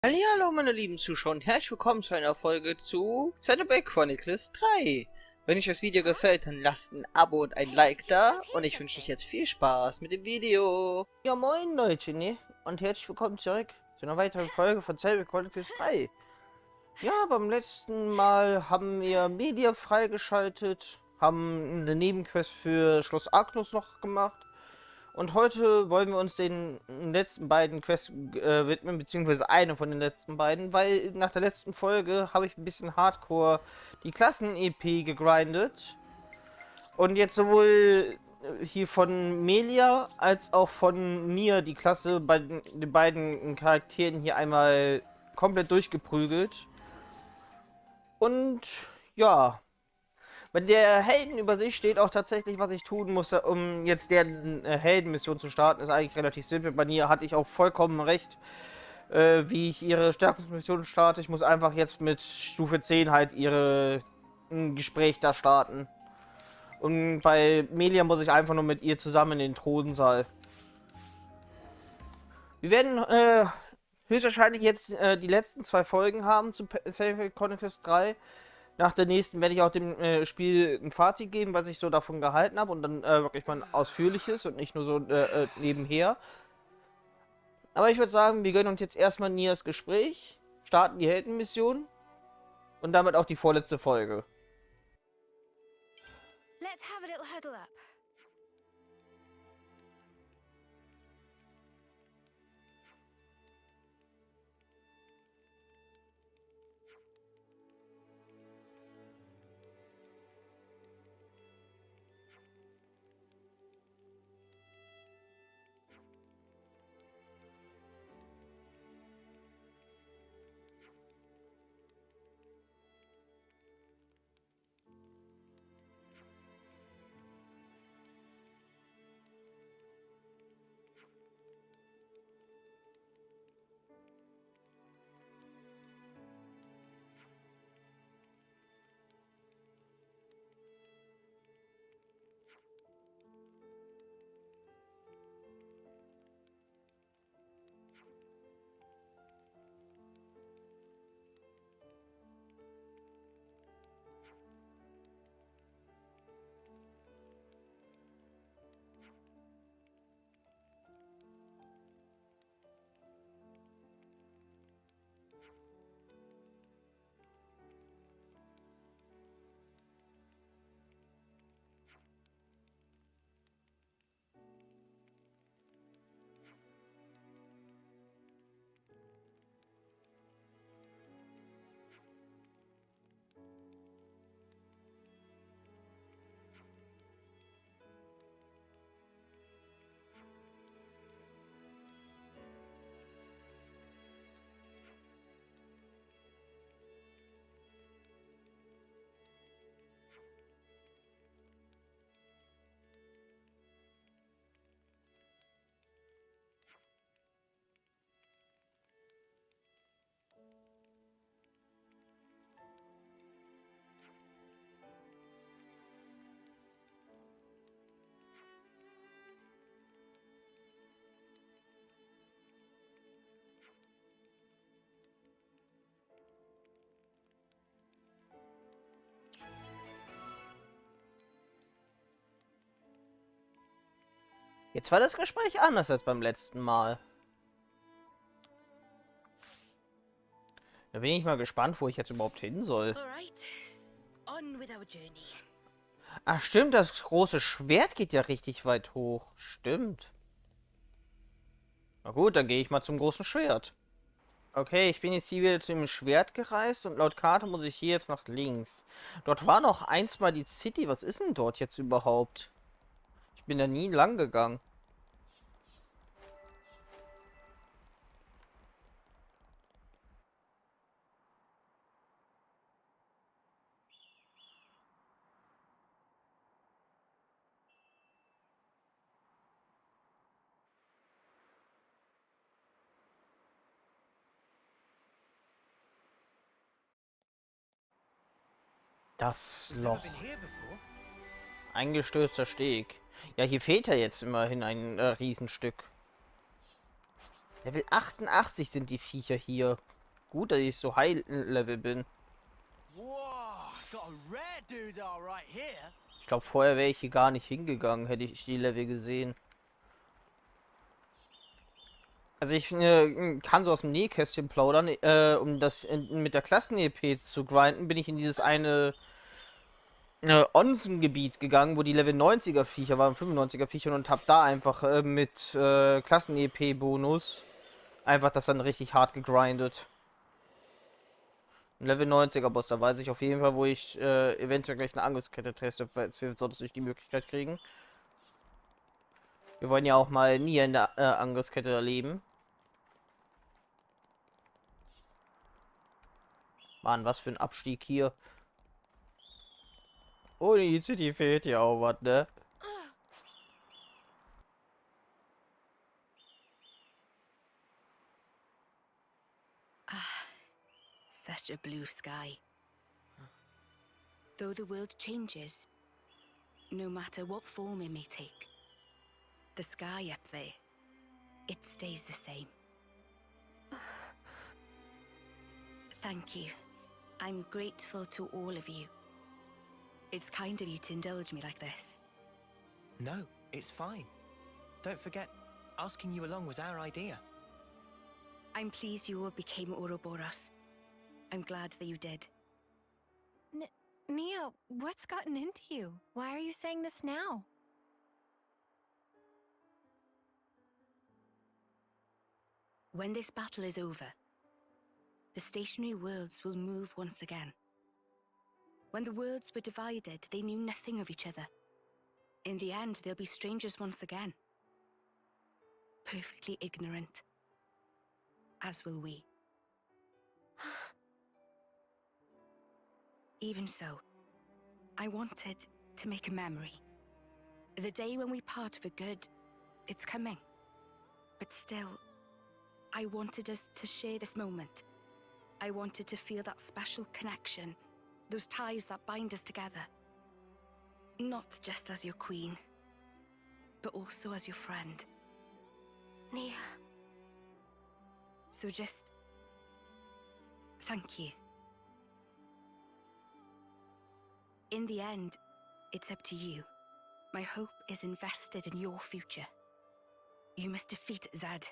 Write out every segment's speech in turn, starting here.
Hallo meine lieben Zuschauer und herzlich willkommen zu einer Folge zu Xenoblade Chronicles 3. Wenn euch das Video gefällt, dann lasst ein Abo und ein Like da und ich wünsche euch jetzt viel Spaß mit dem Video. Ja moin Leute, ne? Und herzlich willkommen zurück zu einer weiteren Folge von Xenoblade Chronicles 3. Ja, beim letzten Mal haben wir Media freigeschaltet, haben eine Nebenquest für Schloss Agnus noch gemacht. Und heute wollen wir uns den letzten beiden Quests widmen, beziehungsweise eine von den letzten beiden, weil nach der letzten Folge habe ich ein bisschen Hardcore die Klassen-EP gegrindet. Und jetzt sowohl hier von Melia als auch von Nier die Klasse bei den beiden Charakteren hier einmal komplett durchgeprügelt. Und ja, bei der Heldenübersicht steht auch tatsächlich, was ich tun musste, um jetzt deren Heldenmission zu starten. Ist eigentlich relativ simpel. Bei mir hatte ich auch vollkommen recht, wie ich ihre Stärkungsmission starte. Ich muss einfach jetzt mit Stufe 10 halt ihre Gespräch da starten. Und bei Melia muss ich einfach nur mit ihr zusammen in den Thronsaal. Wir werden höchstwahrscheinlich jetzt die letzten zwei Folgen haben zu Xenoblade Chronicles 3. Nach der nächsten werde ich auch dem Spiel ein Fazit geben, was ich so davon gehalten habe und dann wirklich mal ein ausführliches und nicht nur so nebenher. Aber ich würde sagen, wir gönnen uns jetzt erstmal Niers Gespräch, starten die Heldenmission und damit auch die vorletzte Folge. Let's have a little huddle up. Jetzt war das Gespräch anders als beim letzten Mal. Da bin ich mal gespannt, wo ich jetzt überhaupt hin soll. Ach stimmt, das große Schwert geht ja richtig weit hoch. Stimmt. Na gut, dann gehe ich mal zum großen Schwert. Okay, ich bin jetzt hier wieder zu dem Schwert gereist und laut Karte muss ich hier jetzt nach links. Dort war noch einst mal die City. Was ist denn dort jetzt überhaupt? Ich bin da nie lang gegangen. Das Loch. Eingestürzter Steg. Ja, hier fehlt ja jetzt immerhin ein Riesenstück. Level 88 sind die Viecher hier. Gut, dass ich so High-Level bin. Ich glaube, vorher wäre ich hier gar nicht hingegangen, hätte ich die Level gesehen. Also ich kann so aus dem Nähkästchen plaudern, um das mit der Klassen-EP zu grinden, bin ich in dieses eine Onsen-Gebiet gegangen, wo die Level 90er Viecher waren, 95er Viecher, und habe da einfach mit Klassen-EP-Bonus einfach das dann richtig hart gegrindet. Ein Level 90er Boss, da weiß ich auf jeden Fall, wo ich eventuell gleich eine Angriffskette teste, falls wir sonst nicht die Möglichkeit kriegen. Wir wollen ja auch mal nie in der Angriffskette erleben. Mann, was für ein Abstieg hier. Oh, die City fehlt ja auch was, ne? Such a blue sky. Though the world changes, no matter what form it may take, the sky up there, it stays the same. Thank you. I'm grateful to all of you. It's kind of you to indulge me like this. No, it's fine. Don't forget, asking you along was our idea. I'm pleased you all became Ouroboros. I'm glad that you did. Nia, what's gotten into you? Why are you saying this now? When this battle is over, the stationary worlds will move once again. When the worlds were divided, they knew nothing of each other. In the end, they'll be strangers once again. Perfectly ignorant. As will we. Even so, I wanted to make a memory. The day when we part for good, it's coming. But still, I wanted us to share this moment. I wanted to feel that special connection, those ties that bind us together. Not just as your queen, but also as your friend. Nia. So just... thank you. In the end, it's up to you. My hope is invested in your future. You must defeat Zed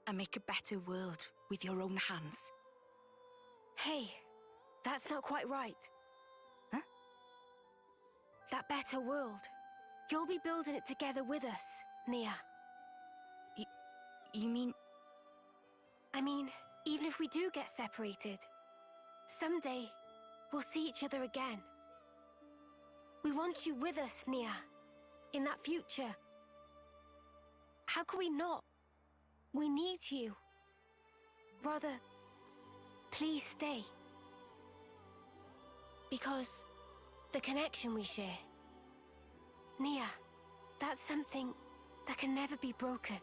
and make a better world with your own hands. Hey, that's not quite right. Huh? That better world. You'll be building it together with us, Nia. You mean... I mean, even if we do get separated, someday we'll see each other again. We want you with us, Nia, in that future. How could we not? We need you. Rather, please stay. Because the connection we share, Nia, that's something that can never be broken.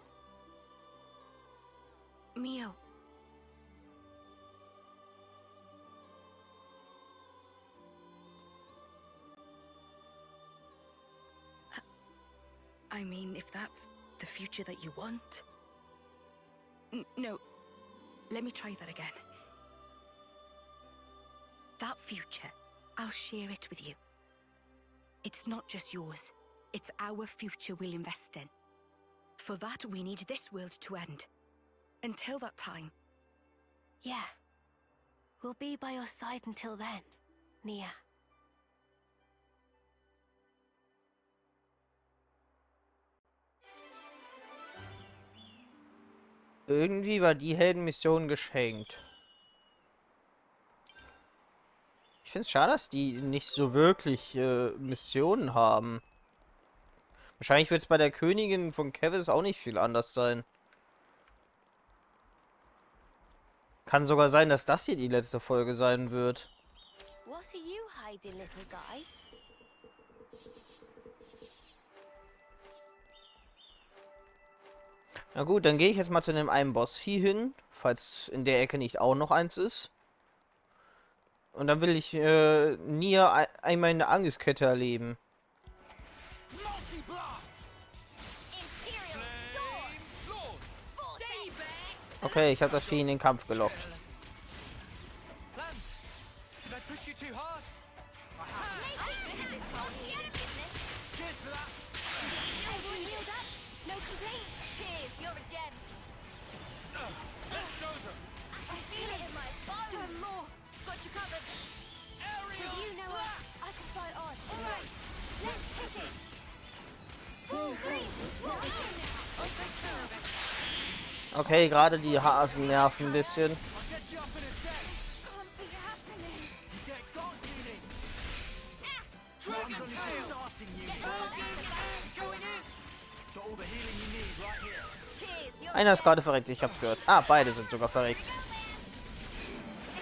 Mio. I mean, if that's the future that you want... No, let me try that again. That future, I'll share it with you. It's not just yours, it's our future we'll invest in. For that, we need this world to end. Until that time. Yeah. We'll be by your side until then, Nia. Irgendwie war die Heldenmission geschenkt. Ich finde es schade, dass die nicht so wirklich Missionen haben. Wahrscheinlich wird es bei der Königin von Kevis auch nicht viel anders sein. Kann sogar sein, dass das hier die letzte Folge sein wird. What are you hiding, little guy? Na gut, dann gehe ich jetzt mal zu dem einen Bossvieh hin, falls in der Ecke nicht auch noch eins ist. Und dann will ich Nia einmal in der Angriffskette erleben. Okay, ich habe das Vieh in den Kampf gelockt. Did I push you too hard? No complaints. Cheers, you're a gem. Let's show them. I feel it in my bones. Do more. Got you covered. Aerial You know what? slap. I can fight on. All right, let's hit it. Full freeze. What is it? I'll take care of it. Okay, gerade die Hasen nerven ein bisschen. I'll get you up in a sec. Can't be happening. You get got, Genie. Dragon tail. Starting you. Going in. Got all the healing you need right here. Cheers, you're Einer ist gerade verreckt, ich hab's gehört. Ah, beide sind sogar verreckt.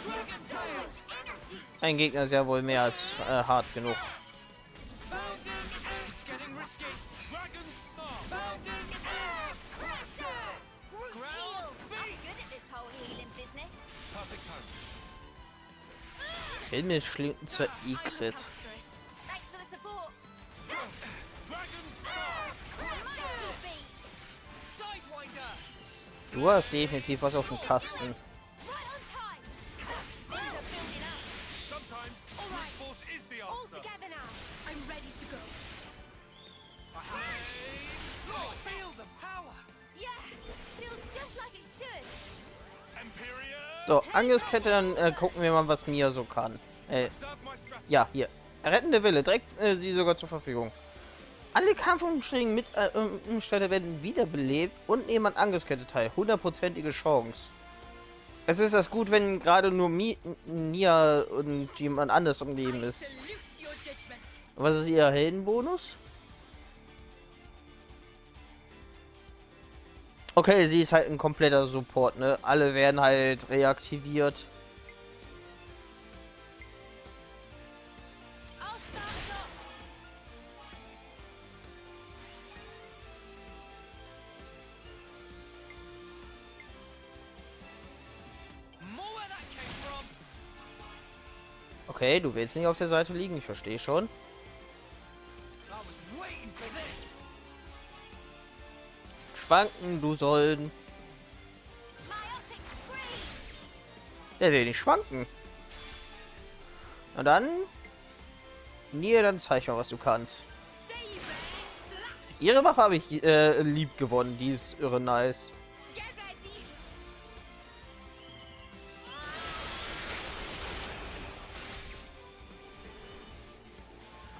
Dragon tail. Ein Gegner ist ja wohl mehr als hart genug. Bounding. It's getting risky. Dragon star. Bounding. pressure. Ground I'm beat. good at this whole healing business. Perfect time. Himmelsschlinken zur I-Crit. Thanks for the support. Dragon star. Pressure beat. Sidewinder. Du hast definitiv was auf dem Kasten. Right on time. Things are building up. Sometimes brute force is the All answer. together now. I'm ready to go. Feel the power. Yeah, feels just like it should. Imperial. So, Angriffskette, dann gucken wir mal, was Mia so kann. Observe my strategy. Ja, hier. Rettende Wille, direkt sie sogar zur Verfügung. Alle Kampfumstände mit Umstände werden wiederbelebt und nehmen an Angriffskette teil. 100%ige Chance. Es ist das gut, wenn gerade nur Mia und jemand anders am Leben ist. Salute your judgment. Was ist ihr Heldenbonus? Okay, sie ist halt ein kompletter Support, ne? Alle werden halt reaktiviert. I'll start us off. More where that came from. Okay, du willst nicht auf der Seite liegen, ich verstehe schon. I was waiting for this. Schwanken, du sollen. Myotic scream. Der will nicht schwanken. Na dann. Nee, dann zeig mal, was du kannst. Saber. Slap. Ihre Waffe habe ich lieb gewonnen, die ist irre nice. Get ready.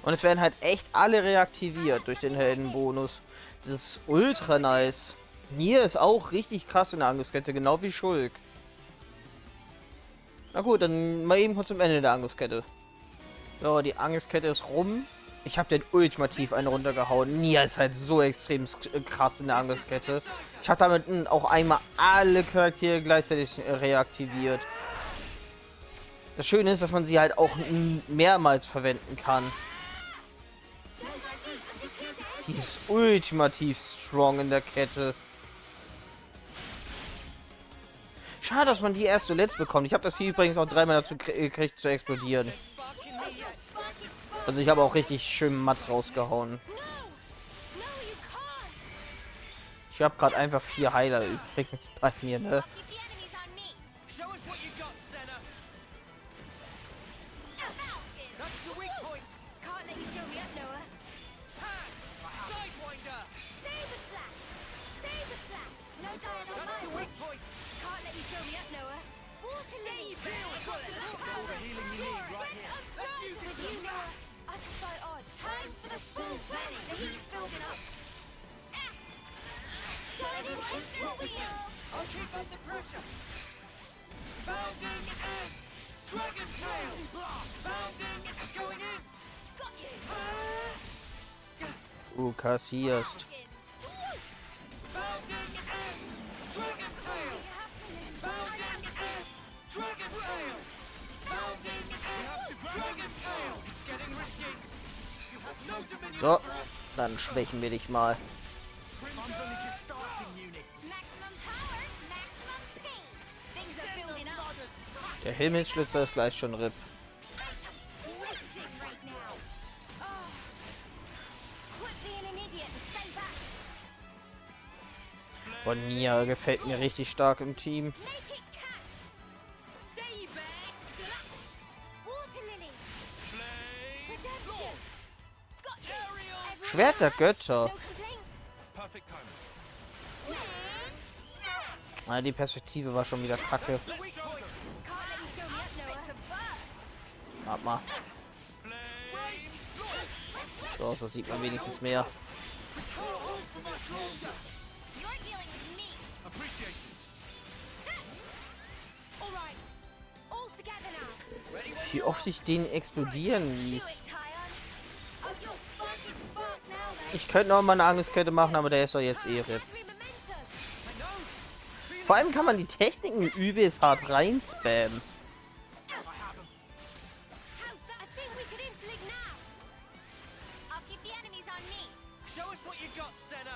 Und es werden halt echt alle reaktiviert durch den Heldenbonus. Das ist ultra nice. Nier ist auch richtig krass in der Angriffskette, genau wie Schulk. Na gut, dann mal eben kurz zum Ende der Angriffskette. So, die Angriffskette ist rum. Ich habe den ultimativ einen runtergehauen. Nier ist halt so extrem krass in der Angriffskette. Ich habe damit auch einmal alle Charaktere gleichzeitig reaktiviert. Das Schöne ist, dass man sie halt auch mehrmals verwenden kann. Die ist ultimativ strong in der Kette. Schade, dass man die erst zuletzt bekommt. Ich habe das Vieh übrigens auch dreimal dazu gekriegt zu explodieren. Also ich habe auch richtig schön Mats rausgehauen. No. No, you can't. Ich habe gerade einfach 4 Heiler übrigens bei mir, ne? Keep the enemies on me. Show us what you got, Senna. Falcon. That's the weak point. Can't let you show me up, Noah. Hand. Sidewinder. Saber slap. Saber slap. No dying on That's my the weak watch. point. Can't let you show me up, Noah. Water lily. All the healing you need right here. With you, Noah. I can fight on. Time for the full belly. The heat's building up. Shining hit the wheel. I'll keep up the pressure. Bounding and dragon tail. Bounding and going in. Got you. Du kassierst. Falcon. Swoop. Bounding and dragon tail. Bounding and dragon tail. Bounding and dragon tail. It's getting risky. You have no dominion So, over us. dann schwächen wir dich mal. Crimson's only just starting, unit. Maximum power. Maximum pain. Things are building up. Der Himmelsschlitzer ist gleich schon RIP. Watching right now. Oh. Quit being an idiot and stay back. Von Nia gefällt mir richtig stark im Team. Make it count. Saber slap. Water lily. Flame Redemption. Lord. Got you. Aerial. Everyone Schwert der happy? Götter. No complaints. Perfect timing. Ah, die Perspektive war schon wieder kacke. Let's show them. Can't let you show me up, Noah. Warte mal. Flame Lord. So, so sieht man wenigstens mehr. You're dealing with me. Appreciate it. All right. All together now. Wie oft ich den explodieren Do ließ. it, Kion. Oh, you're fucking fucked now, then. Ich könnte noch mal eine Angriffskette machen, aber der ist doch jetzt eh RIP. Every momentum. I know. Feel Vor allem kann man die Techniken übelst hart reinspammen. I have him. How's that? I think we could interlink now. I'll keep the enemies on me. Show us what you got, Senna.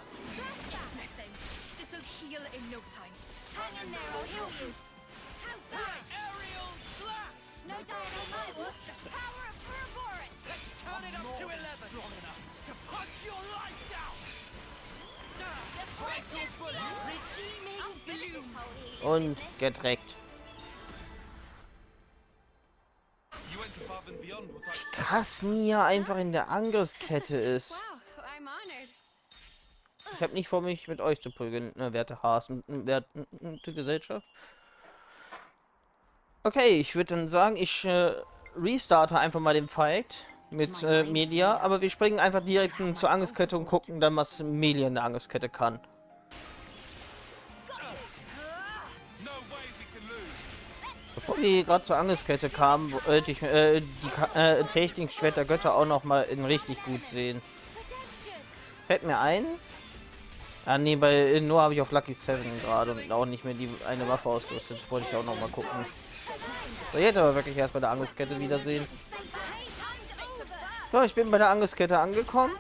Nothing. This'll heal in no time. Hang in there, I'll heal you. How's that? Aerial slash. No dying on my watch. Power of Ouroboros. Let's turn it up to 11. Strong enough to punch your lights out. Vital bullet. Redeeming bloom. Und gedreckt. You went above and beyond what I Krass, Nia einfach in der Angriffskette ist. Wow, I'm honored. Ich habe nicht vor, mich mit euch zu prügeln, werte Hasen, werte Gesellschaft. Okay, ich würde dann sagen, ich restarte einfach mal den Fight mit Melia, aber wir springen einfach direkt zur Angriffskette und gucken dann, was Melia in der Angriffskette kann. No way we can lose. Bevor wir gerade zur Angriffskette kamen, wollte ich die Technik Schwert der Götter auch noch mal in richtig gut sehen. Fällt mir ein. Ah nee, bei Noah habe ich auf Lucky 7 gerade und auch nicht mehr die eine Waffe ausgerüstet. Wollte ich auch noch mal gucken. So, jetzt aber wirklich erst bei der Angriffskette wiedersehen. So, ich bin bei der Angriffskette angekommen.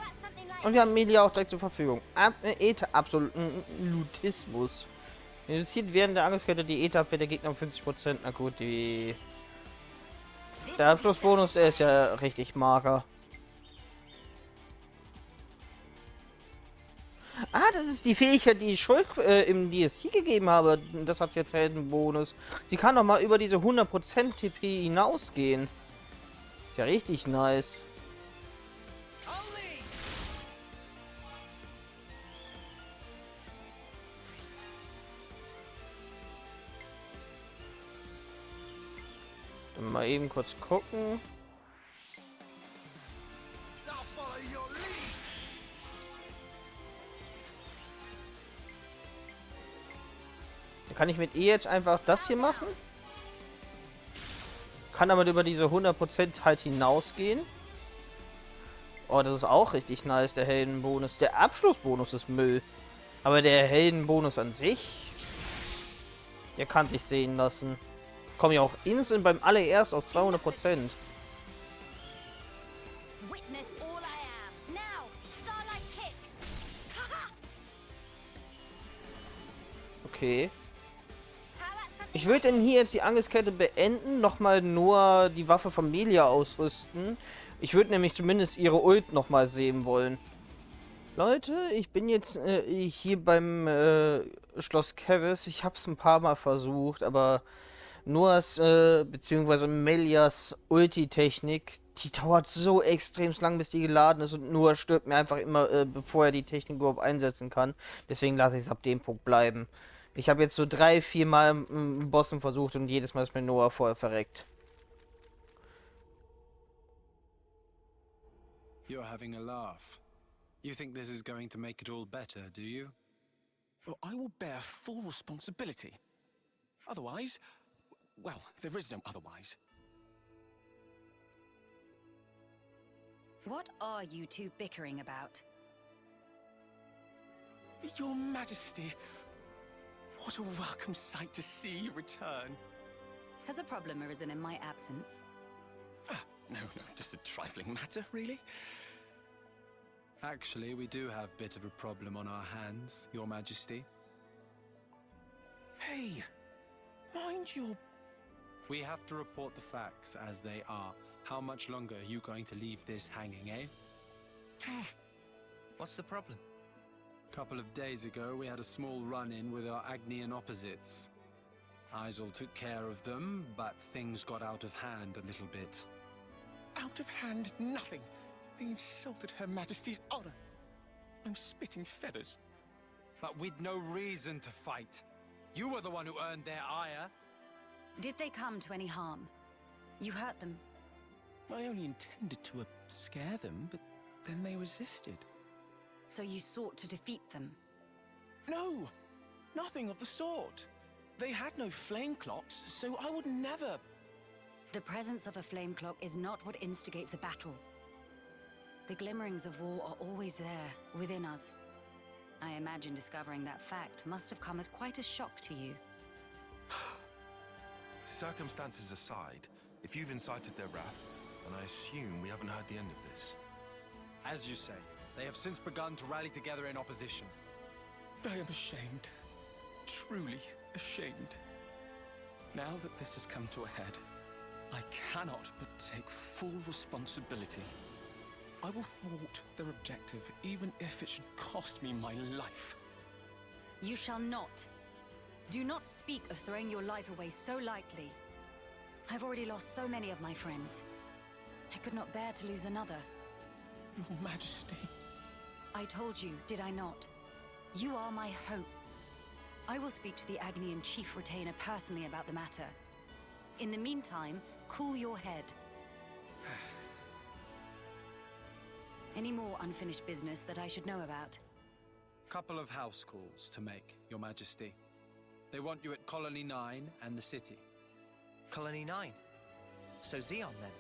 Und wir haben Melia auch direkt zur Verfügung. Absoluten Lutismus. Reduziert während der Angriffskette die ETA-P der Gegner um 50%. Na gut, der Abschlussbonus, der ist ja richtig mager. Ah, das ist die Fähigkeit, die ich Schulk im DSC gegeben habe. Das hat jetzt Heldenbonus. Sie kann noch mal über diese 100% TP hinausgehen. Ist ja richtig nice. Ali. Dann mal eben kurz gucken. I'll follow your lead. Kann ich mit E jetzt einfach das hier machen? Kann damit über diese 100% halt hinausgehen. Oh, das ist auch richtig nice, der Heldenbonus. Der Abschlussbonus ist Müll. Aber der Heldenbonus an sich, der kann sich sehen lassen. Komme ich auch instant beim allererst auf 200%. Witness all I am. Now, Starlight Kick. Okay. How about something Ich würde denn hier jetzt die Angriffskette beenden, nochmal nur die Waffe von Melia ausrüsten. Ich würde nämlich zumindest ihre Ult nochmal sehen wollen. Leute, ich bin jetzt hier beim Schloss Kevis. Ich habe es ein paar Mal versucht, aber Noahs bzw. Melias Ulti-Technik, die dauert so extrem lang, bis die geladen ist, und Noah stirbt mir einfach immer, bevor er die Technik überhaupt einsetzen kann. Deswegen lasse ich es ab dem Punkt bleiben. Ich habe jetzt so 3-4 Mal Bossen versucht und jedes Mal ist mir Noah vorher verreckt. You're having a laugh. You think this is going to make it all better, do you? Well, I will bear full responsibility. Otherwise, well, there is no otherwise. What are you two bickering about? Your Majesty, what a welcome sight to see you return. Has a problem arisen in my absence? No, just a trifling matter, really. Actually, we do have a bit of a problem on our hands, Your Majesty. Hey, mind your... We have to report the facts as they are. How much longer are you going to leave this hanging, eh? What's the problem? Couple of days ago, we had a small run-in with our Agnean opposites. Isel took care of them, but things got out of hand a little bit. Out of hand, nothing. They insulted Her Majesty's honor. I'm spitting feathers. But we'd no reason to fight. You were the one who earned their ire. Did they come to any harm? You hurt them? I only intended to scare them, but then they resisted. So you sought to defeat them? No! Nothing of the sort. They had no flame clocks, so I would never... The presence of a flame clock is not what instigates a battle. The glimmerings of war are always there, within us. I imagine discovering that fact must have come as quite a shock to you. Circumstances aside, if you've incited their wrath, then I assume we haven't heard the end of this. As you say, they have since begun to rally together in opposition. I am ashamed. Truly ashamed. Now that this has come to a head, I cannot but take full responsibility. I will thwart their objective, even if it should cost me my life. You shall not. Do not speak of throwing your life away so lightly. I've already lost so many of my friends. I could not bear to lose another. Your Majesty. I told you, did I not? You are my hope. I will speak to the Agnean chief retainer personally about the matter. In the meantime, cool your head. Any more unfinished business that I should know about? Couple of house calls to make, Your Majesty. They want you at Colony 9 and the city. Colony 9? So Xeon then?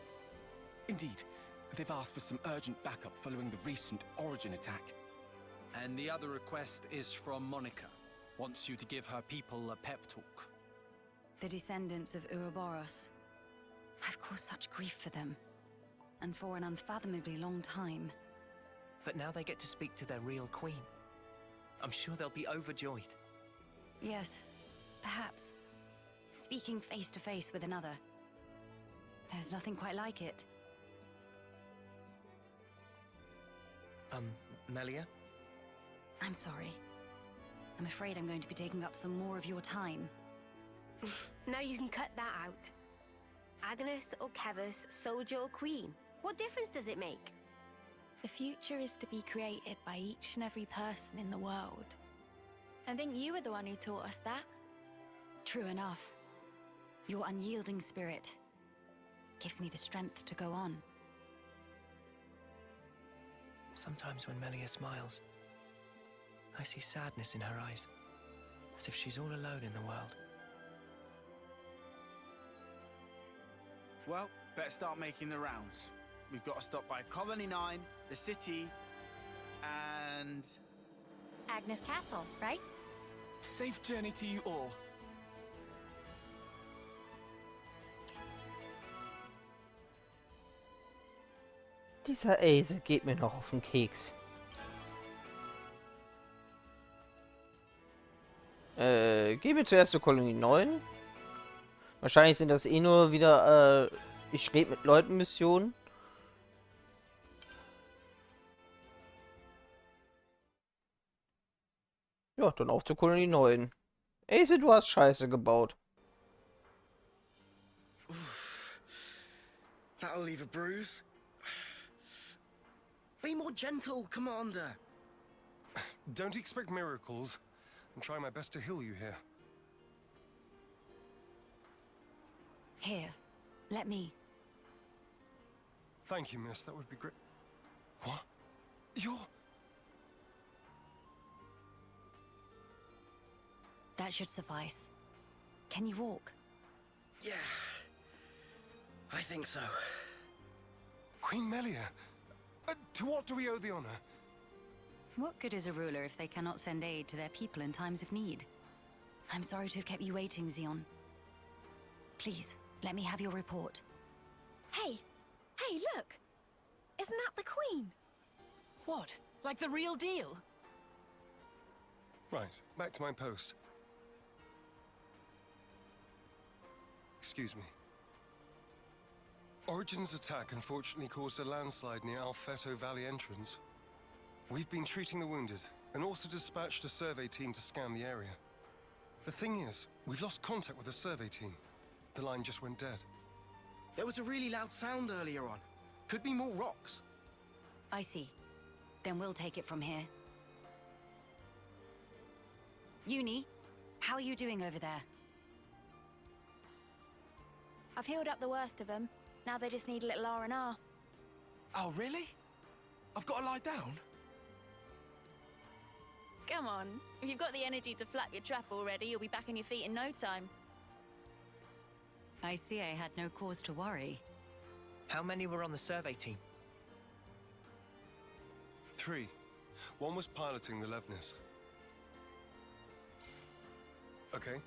Indeed. They've asked for some urgent backup following the recent Origin attack. And the other request is from Monica. Wants you to give her people a pep talk. The descendants of Ouroboros. I've caused such grief for them. And for an unfathomably long time. But now they get to speak to their real queen. I'm sure they'll be overjoyed. Yes, perhaps. Speaking face to face with another. There's nothing quite like it. Melia? I'm sorry. I'm afraid I'm going to be taking up some more of your time. Now you can cut that out. Agnes or Kevus, soldier or queen. What difference does it make? The future is to be created by each and every person in the world. I think you were the one who taught us that. True enough. Your unyielding spirit gives me the strength to go on. Sometimes when Melia smiles, I see sadness in her eyes, as if she's all alone in the world. Well, better start making the rounds. We've got to stop by Colony 9, the city, and... Agnes Castle, right? Safe journey to you all. Dieser Ace geht mir noch auf den Keks. Gehen wir zuerst zur Kolonie 9. Wahrscheinlich sind das eh nur wieder, ich rede mit Leuten Missionen. Ja, dann auch zur Kolonie 9. Ace, du hast Scheiße gebaut. That'll leave a bruise. Be more gentle, Commander. Don't expect miracles. I'm trying my best to heal you here. Here, let me. Thank you, miss. That would be great. What? You're... That should suffice. Can you walk? Yeah, I think so. Queen Melia, to what do we owe the honor? What good is a ruler if they cannot send aid to their people in times of need? I'm sorry to have kept you waiting, Xeon. Please, let me have your report. Hey, look! Isn't that the Queen? What? Like the real deal? Right, back to my post. Excuse me. Origin's attack unfortunately caused a landslide near Alfeto Valley entrance. We've been treating the wounded, and also dispatched a survey team to scan the area. The thing is, we've lost contact with the survey team. The line just went dead. There was a really loud sound earlier on. Could be more rocks. I see. Then we'll take it from here. Uni, how are you doing over there? I've healed up the worst of them. Now they just need a little R&R. Oh, really? I've got to lie down? Come on. If you've got the energy to flap your trap already, you'll be back on your feet in no time. I see I had no cause to worry. How many were on the survey team? 3. One was piloting the Levnis. Okay.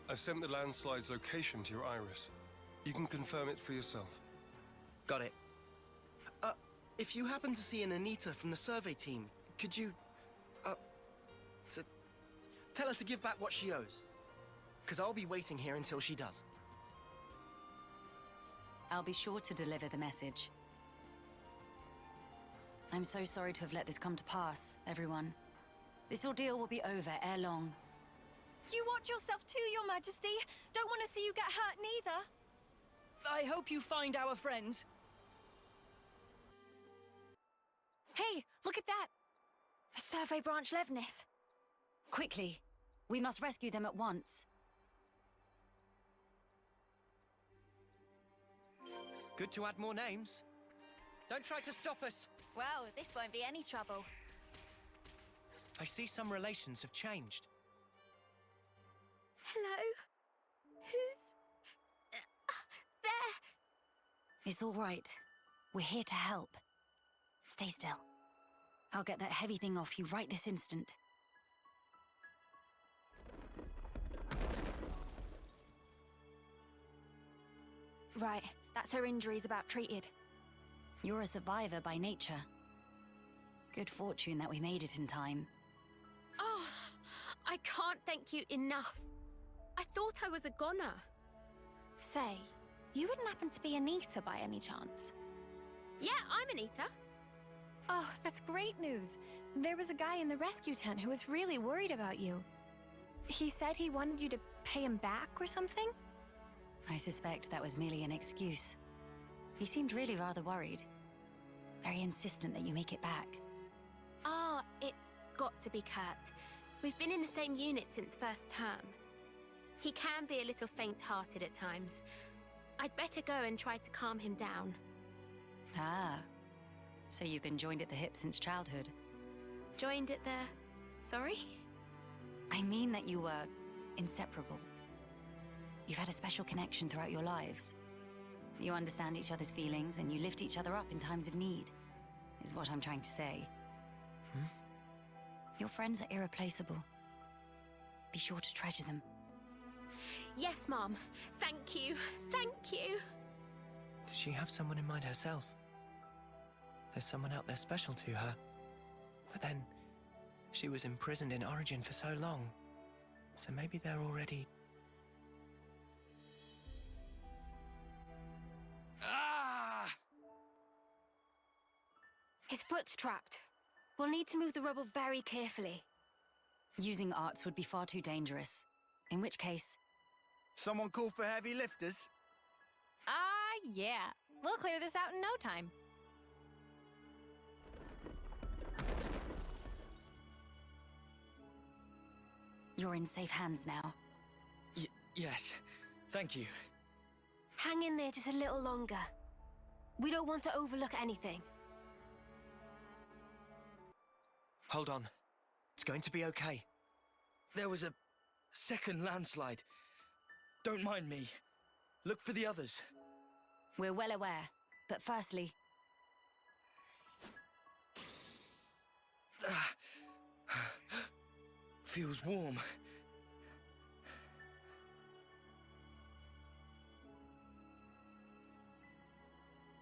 I've sent the landslide's location to your iris. You can confirm it for yourself. Got it. If you happen to see an Anita from the survey team, could you, tell her to give back what she owes? Because I'll be waiting here until she does. I'll be sure to deliver the message. I'm so sorry to have let this come to pass, everyone. This ordeal will be over ere long. You watch yourself too, Your Majesty. Don't want to see you get hurt neither. I hope you find our friends. Hey, look at that. A survey branch Levnis. Quickly, we must rescue them at once. Good to add more names. Don't try to stop us. Well, this won't be any trouble. I see some relations have changed. Hello? Who's... there? It's all right. We're here to help. Stay still. I'll get that heavy thing off you right this instant. Right, that's her injuries about treated. You're a survivor by nature. Good fortune that we made it in time. Oh, I can't thank you enough. I thought I was a goner. Say, you wouldn't happen to be Anita by any chance? Yeah, I'm Anita. Oh, that's great news. There was a guy in the rescue tent who was really worried about you. He said he wanted you to pay him back or something? I suspect that was merely an excuse. He seemed really rather worried. Very insistent that you make it back. Ah, it's got to be Kurt. We've been in the same unit since first term. He can be a little faint-hearted at times. I'd better go and try to calm him down. Ah, so you've been joined at the hip since childhood? Joined at the... sorry? I mean that you were inseparable. You've had a special connection throughout your lives. You understand each other's feelings and you lift each other up in times of need, is what I'm trying to say. Your friends are irreplaceable. Be sure to treasure them. Yes, Mom. Thank you. Thank you. Does she have someone in mind herself? There's someone out there special to her. But then, she was imprisoned in Origin for so long. So maybe they're already... Ah! His foot's trapped. We'll need to move the rubble very carefully. Using arts would be far too dangerous. In which case... Someone call for heavy lifters? Yeah. We'll clear this out in no time. You're in safe hands now. Yes. Thank you. Hang in there just a little longer. We don't want to overlook anything. Hold on. It's going to be okay. There was a second landslide. Don't mind me. Look for the others. We're well aware, but firstly... Feels warm.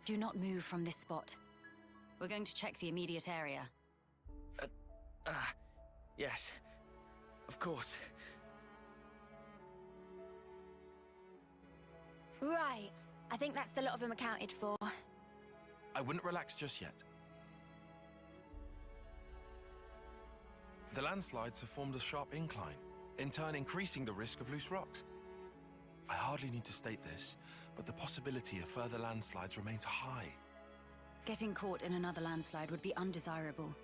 Do not move from this spot. We're going to check the immediate area. Yes. Of course. Right. I think that's the lot of them accounted for. I wouldn't relax just yet. The landslides have formed a sharp incline, in turn increasing the risk of loose rocks. I hardly need to state this, but the possibility of further landslides remains high. Getting caught in another landslide would be undesirable.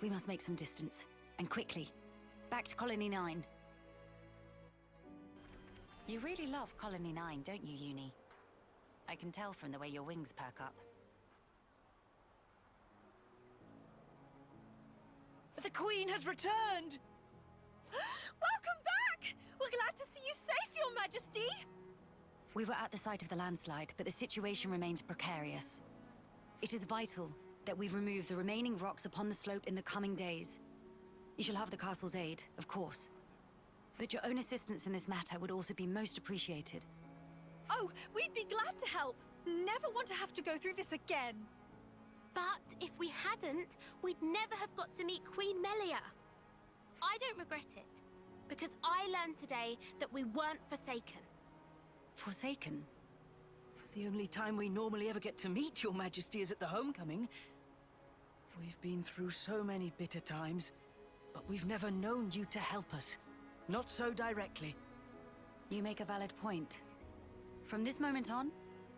We must make some distance, and quickly. Back to Colony 9. You really love Colony 9, don't you, Uni? I can tell from the way your wings perk up. The Queen has returned! Welcome back! We're glad to see you safe, Your Majesty! We were at the site of the landslide, but the situation remains precarious. It is vital that we remove the remaining rocks upon the slope in the coming days. You shall have the castle's aid, of course. But your own assistance in this matter would also be most appreciated. Oh, we'd be glad to help. Never want to have to go through this again. But if we hadn't, we'd never have got to meet Queen Melia. I don't regret it, because I learned today that we weren't forsaken. Forsaken? The only time we normally ever get to meet Your Majesty is at the homecoming. We've been through so many bitter times, but we've never known you to help us. Not so directly. You make a valid point. From this moment on,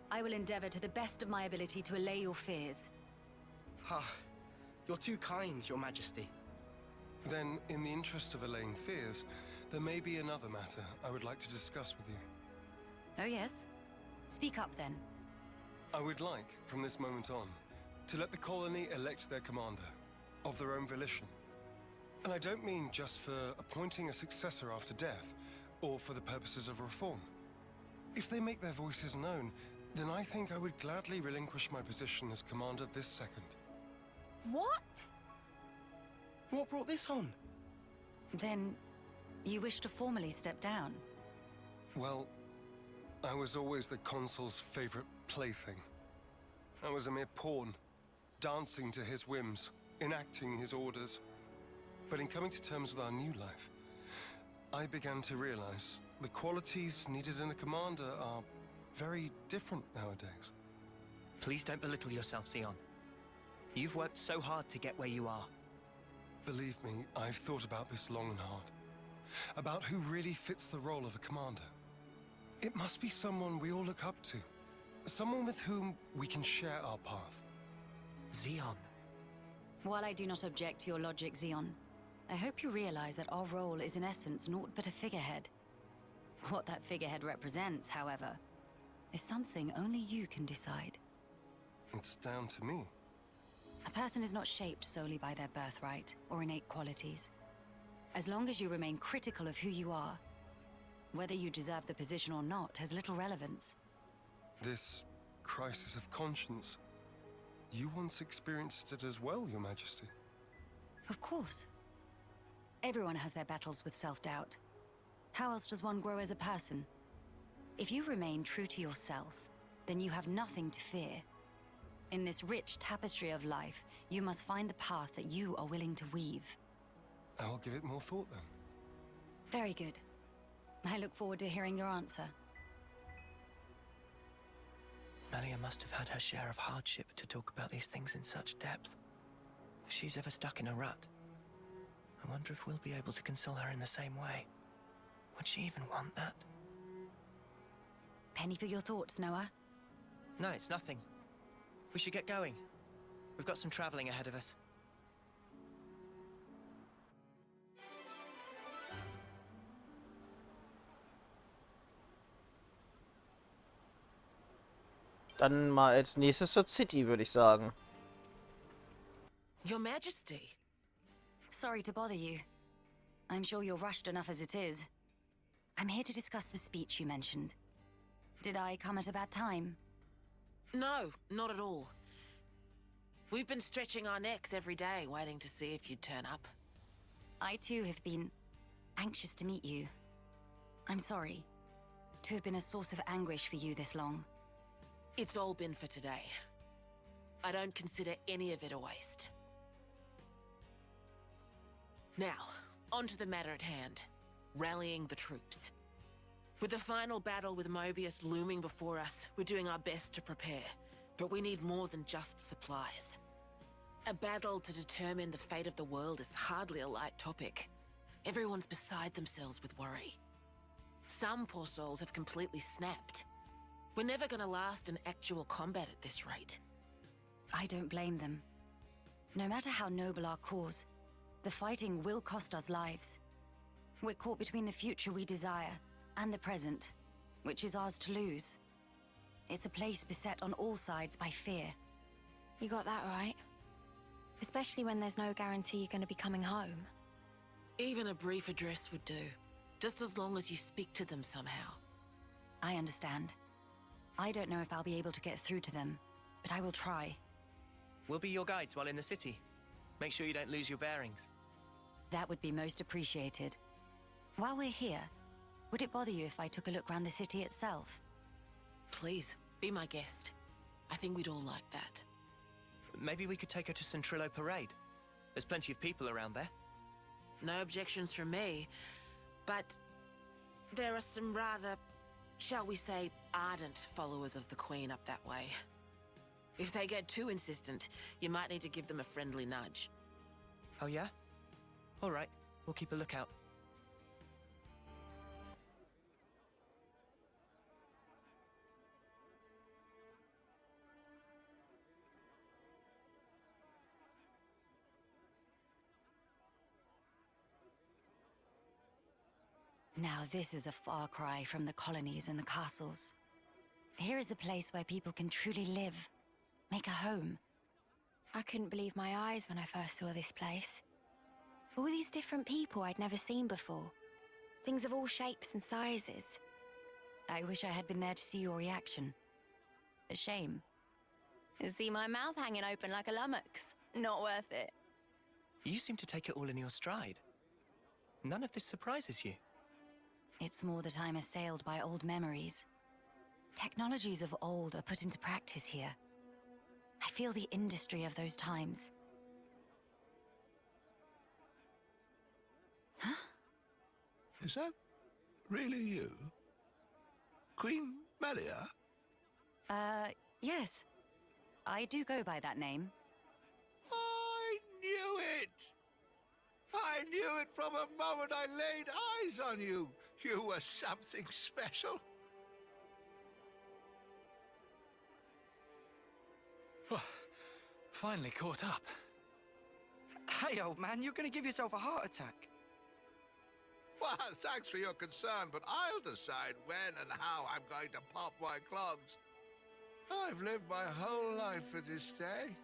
I will endeavor to the best of my ability to allay your fears. You're too kind, Your Majesty. Then, in the interest of allaying fears, there may be another matter I would like to discuss with you. Oh yes? Speak up then. I would like, from this moment on, to let the colony elect their commander, of their own volition. And I don't mean just for appointing a successor after death, or for the purposes of reform. If they make their voices known, then I think I would gladly relinquish my position as commander this second. What? What brought this on? Then, you wish to formally step down? Well, I was always the consul's favorite plaything. I was a mere pawn, dancing to his whims, enacting his orders. But in coming to terms with our new life, I began to realize the qualities needed in a commander are very different nowadays. Please don't belittle yourself, Xeon. You've worked so hard to get where you are. Believe me, I've thought about this long and hard. About who really fits the role of a commander. It must be someone we all look up to. Someone with whom we can share our path. Xeon. While I do not object to your logic, Xeon, I hope you realize that our role is in essence naught but a figurehead. What that figurehead represents, however, is something only you can decide. It's down to me. A person is not shaped solely by their birthright or innate qualities. As long as you remain critical of who you are, whether you deserve the position or not has little relevance. This crisis of conscience, you once experienced it as well, Your Majesty. Of course. Everyone has their battles with self-doubt. How else does one grow as a person? If you remain true to yourself, then you have nothing to fear. In this rich tapestry of life, you must find the path that you are willing to weave. I will give it more thought then. Very good. I look forward to hearing your answer. Melia must have had her share of hardship to talk about these things in such depth. If she's ever stuck in a rut, I wonder if we'll be able to console her in the same way. Would she even want that? Penny for your thoughts, Noah. No, it's nothing. We should get going. We've got some traveling ahead of us. Dann mal als nächstes zur City, würde ich sagen. Your Majesty. Sorry to bother you. I'm sure you're rushed enough as it is. I'm here to discuss the speech you mentioned. Did I come at a bad time? No, not at all. We've been stretching our necks every day, waiting to see if you'd turn up. I too have been anxious to meet you. I'm sorry to have been a source of anguish for you this long. It's all been for today. I don't consider any of it a waste. Now, on to the matter at hand. Rallying the troops. With the final battle with Mobius looming before us, we're doing our best to prepare. But we need more than just supplies. A battle to determine the fate of the world is hardly a light topic. Everyone's beside themselves with worry. Some poor souls have completely snapped. We're never gonna last in actual combat at this rate. I don't blame them. No matter how noble our cause, the fighting will cost us lives. We're caught between the future we desire and the present, which is ours to lose. It's a place beset on all sides by fear. You got that right. Especially when there's no guarantee you're going to be coming home. Even a brief address would do, just as long as you speak to them somehow. I understand. I don't know if I'll be able to get through to them, but I will try. We'll be your guides while in the city. Make sure you don't lose your bearings. That would be most appreciated. While we're here, would it bother you if I took a look around the city itself? Please, be my guest. I think we'd all like that. Maybe we could take her to Centrillo Parade. There's plenty of people around there. No objections from me, but there are some rather, shall we say, ardent followers of the Queen up that way. If they get too insistent, you might need to give them a friendly nudge. Oh yeah? All right, we'll keep a lookout. Now this is a far cry from the colonies and the castles. Here is a place where people can truly live, make a home. I couldn't believe my eyes when I first saw this place. All these different people I'd never seen before. Things of all shapes and sizes. I wish I had been there to see your reaction. A shame. See my mouth hanging open like a lummox. Not worth it. You seem to take it all in your stride. None of this surprises you. It's more that I'm assailed by old memories. Technologies of old are put into practice here. I feel the industry of those times. Huh? Is that really you? Queen Melia? Yes. I do go by that name. I knew it! I knew it from the moment I laid eyes on you. You were something special. Finally caught up. Hey, old man, you're going to give yourself a heart attack. Well, thanks for your concern, but I'll decide when and how I'm going to pop my clogs. I've lived my whole life for this day.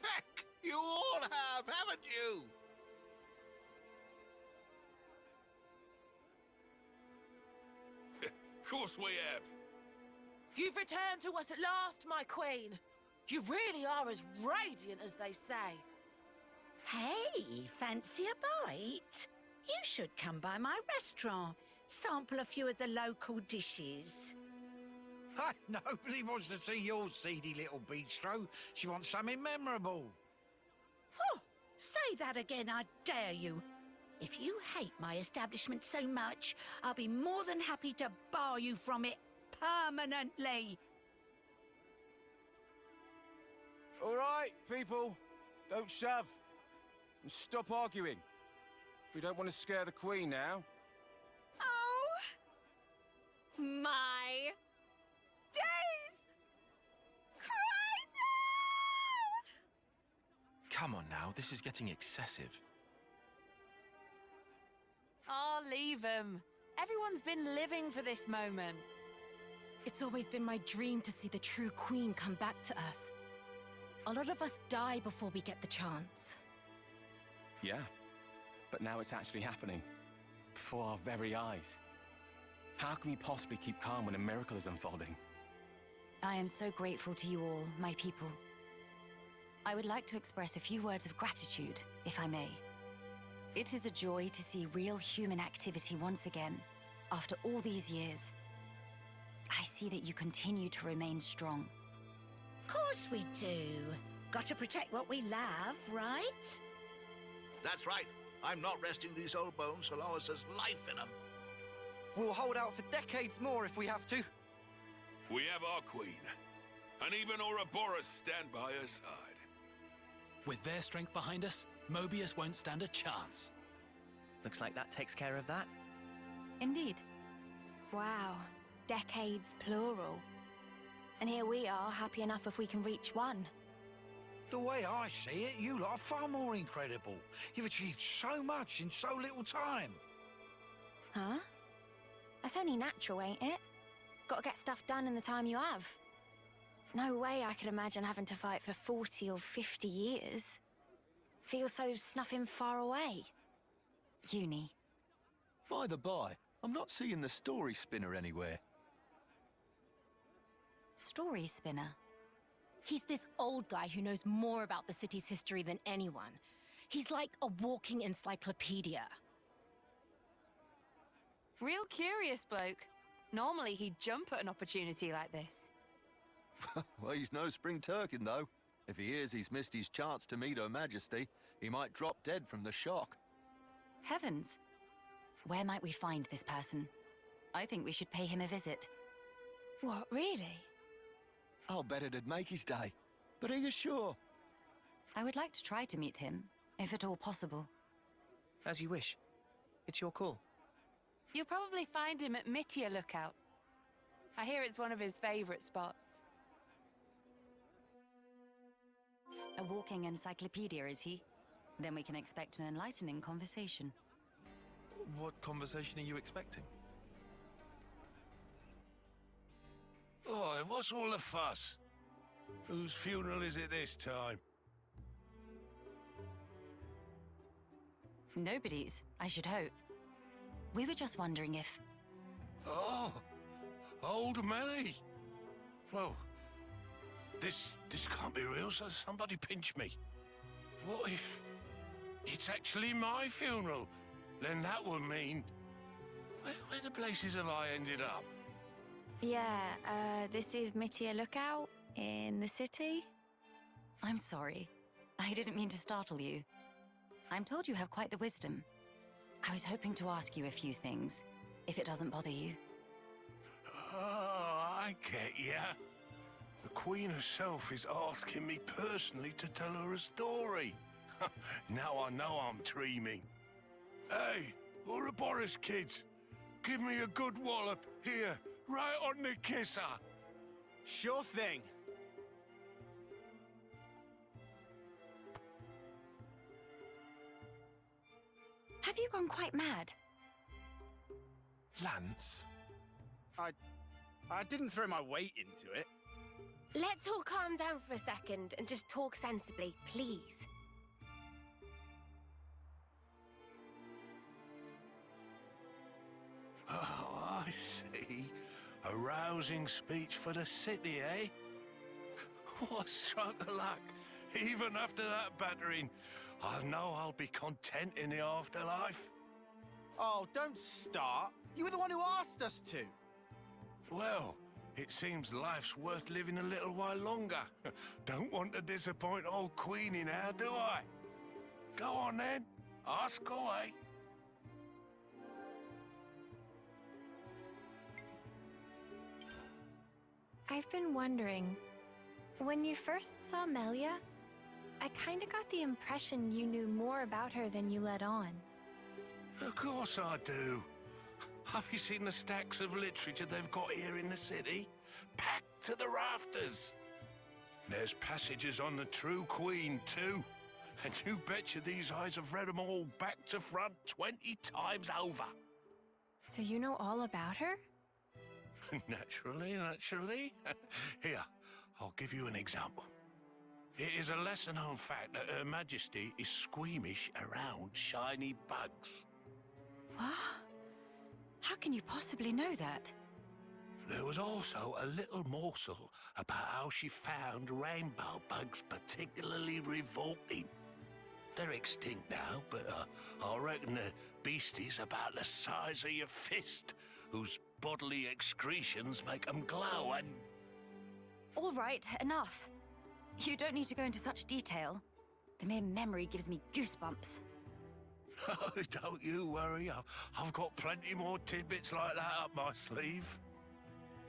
Heck, you all have, haven't you? Of course we have. You've returned to us at last, my queen. You really are as radiant as they say. Hey, fancy a bite? You should come by my restaurant. Sample a few of the local dishes. Hey, nobody wants to see your seedy little bistro. She wants something memorable. Oh, say that again, I dare you. If you hate my establishment so much, I'll be more than happy to bar you from it permanently. All right, people. Don't shove. And stop arguing. We don't want to scare the Queen now. Oh! My days! Crazy! Come on now, this is getting excessive. Oh, leave him. Everyone's been living for this moment. It's always been my dream to see the true Queen come back to us. A lot of us die before we get the chance. Yeah, but now it's actually happening. Before our very eyes. How can we possibly keep calm when a miracle is unfolding? I am so grateful to you all, my people. I would like to express a few words of gratitude, if I may. It is a joy to see real human activity once again, after all these years. I see that you continue to remain strong. Of course we do. Got to protect what we love, right? That's right. I'm not resting these old bones so long as there's life in them. We'll hold out for decades more if we have to. We have our Queen. And even Ouroboros stand by her side. With their strength behind us, Mobius won't stand a chance. Looks like that takes care of that. Indeed. Wow. Decades plural. And here we are, happy enough if we can reach one. The way I see it, you lot are far more incredible. You've achieved so much in so little time. Huh? That's only natural, ain't it? Gotta get stuff done in the time you have. No way I could imagine having to fight for 40 or 50 years. Feels so snuffing far away. Uni. By the by, I'm not seeing the story spinner anywhere. Story spinner? He's this old guy who knows more about the city's history than anyone. He's like a walking encyclopedia. Real curious bloke. Normally he'd jump at an opportunity like this. Well, he's no spring turkin, though. If he hears he's missed his chance to meet Her Majesty, he might drop dead from the shock. Heavens! Where might we find this person? I think we should pay him a visit. What, really? I'll bet it'd make his day. But are you sure? I would like to try to meet him, if at all possible. As you wish. It's your call. You'll probably find him at Mittia Lookout. I hear it's one of his favorite spots. A walking encyclopedia, is he? Then we can expect an enlightening conversation. What conversation are you expecting? Oh, what's all the fuss? Whose funeral is it this time? Nobody's, I should hope. We were just wondering if... Oh, old Melly. Well, this can't be real, so somebody pinch me. What if it's actually my funeral? Then that would mean... Where the places have I ended up? Yeah, this is Mittia Lookout in the city. I'm sorry. I didn't mean to startle you. I'm told you have quite the wisdom. I was hoping to ask you a few things, if it doesn't bother you. Oh, I get ya. The Queen herself is asking me personally to tell her a story. Now I know I'm dreaming. Hey, Ouroboros kids, give me a good wallop here, right on the kisser. Sure thing. Have you gone quite mad? Lance? I didn't throw my weight into it. Let's all calm down for a second and just talk sensibly, please. Oh, I see. A rousing speech for the city, eh? What a stroke of luck. Even after that battering, I know I'll be content in the afterlife. Oh, don't start. You were the one who asked us to. Well, it seems life's worth living a little while longer. Don't want to disappoint old Queenie now, do I? Go on then, ask away. I've been wondering, when you first saw Melia, I kinda got the impression you knew more about her than you let on. Of course I do. Have you seen the stacks of literature they've got here in the city? Packed to the rafters. There's passages on the true Queen, too. And you betcha these eyes have read them all back to front 20 times over. So you know all about her? Naturally, naturally. Here, I'll give you an example. It is a lesser-known fact that Her Majesty is squeamish around shiny bugs. What? How can you possibly know that? There was also a little morsel about how she found rainbow bugs particularly revolting. They're extinct now, but I reckon the beasties about the size of your fist, whose bodily excretions make them glow and... All right, enough. You don't need to go into such detail. The mere memory gives me goosebumps. Don't you worry, I've got plenty more tidbits like that up my sleeve.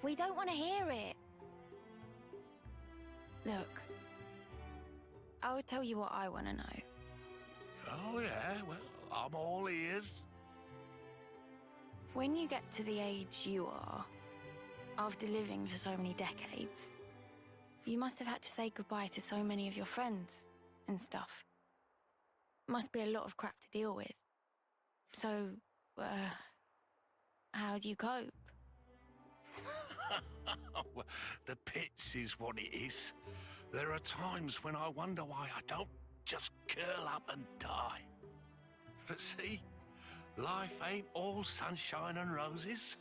We don't want to hear it. Look, I'll tell you what I want to know. Oh, yeah, well, I'm all ears. When you get to the age you are, after living for so many decades, you must have had to say goodbye to so many of your friends and stuff. Must be a lot of crap to deal with. So, how do you cope? Well, the pits is what it is. There are times when I wonder why I don't just curl up and die. But see, life ain't all sunshine and roses.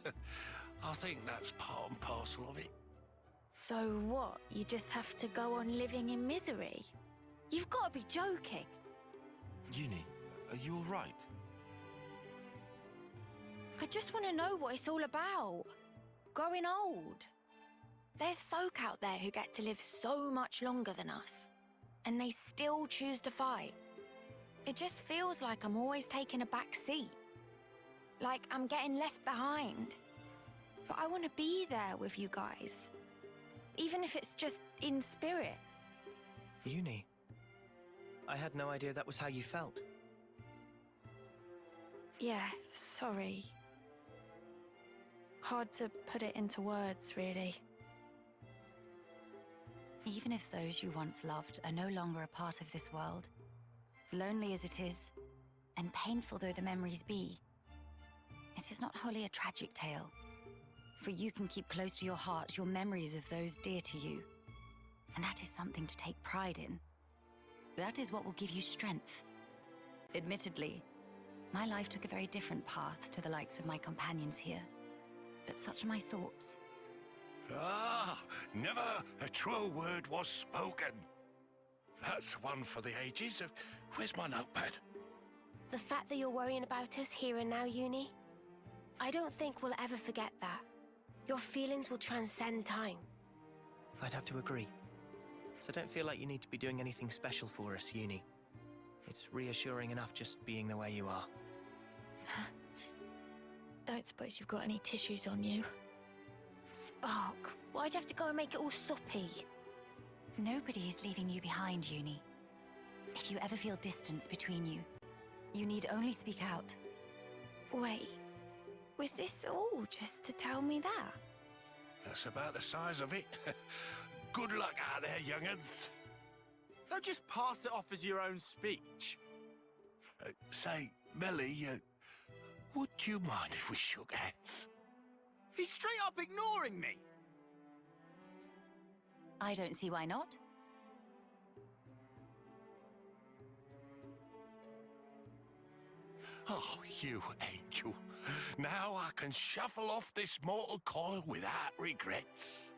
I think that's part and parcel of it. So what? You just have to go on living in misery? You've got to be joking. Uni, are you all right? I just want to know what it's all about. Growing old. There's folk out there who get to live so much longer than us, and they still choose to fight. It just feels like I'm always taking a back seat. Like I'm getting left behind. But I want to be there with you guys. Even if it's just in spirit. Uni, I had no idea that was how you felt. Yeah, sorry. Hard to put it into words, really. Even if those you once loved are no longer a part of this world, lonely as it is, and painful though the memories be, it is not wholly a tragic tale. For you can keep close to your heart your memories of those dear to you. And that is something to take pride in. That is what will give you strength. Admittedly, my life took a very different path to the likes of my companions here. But such are my thoughts. Ah, never a truer word was spoken. That's one for the ages. Where's my notepad? The fact that you're worrying about us here and now, Uni, I don't think we'll ever forget that. Your feelings will transcend time. I'd have to agree. So don't feel like you need to be doing anything special for us, Uni. It's reassuring enough just being the way you are. Don't suppose you've got any tissues on you? Spark, why'd you have to go and make it all soppy? Nobody is leaving you behind, Uni. If you ever feel distance between you, you need only speak out. Wait, was this all just to tell me that? That's about the size of it. Good luck out there, young'uns. Don't just pass it off as your own speech. Say, Melly, would you mind if we shook hands? He's straight up ignoring me. I don't see why not. Oh, you angel. Now I can shuffle off this mortal coil without regrets.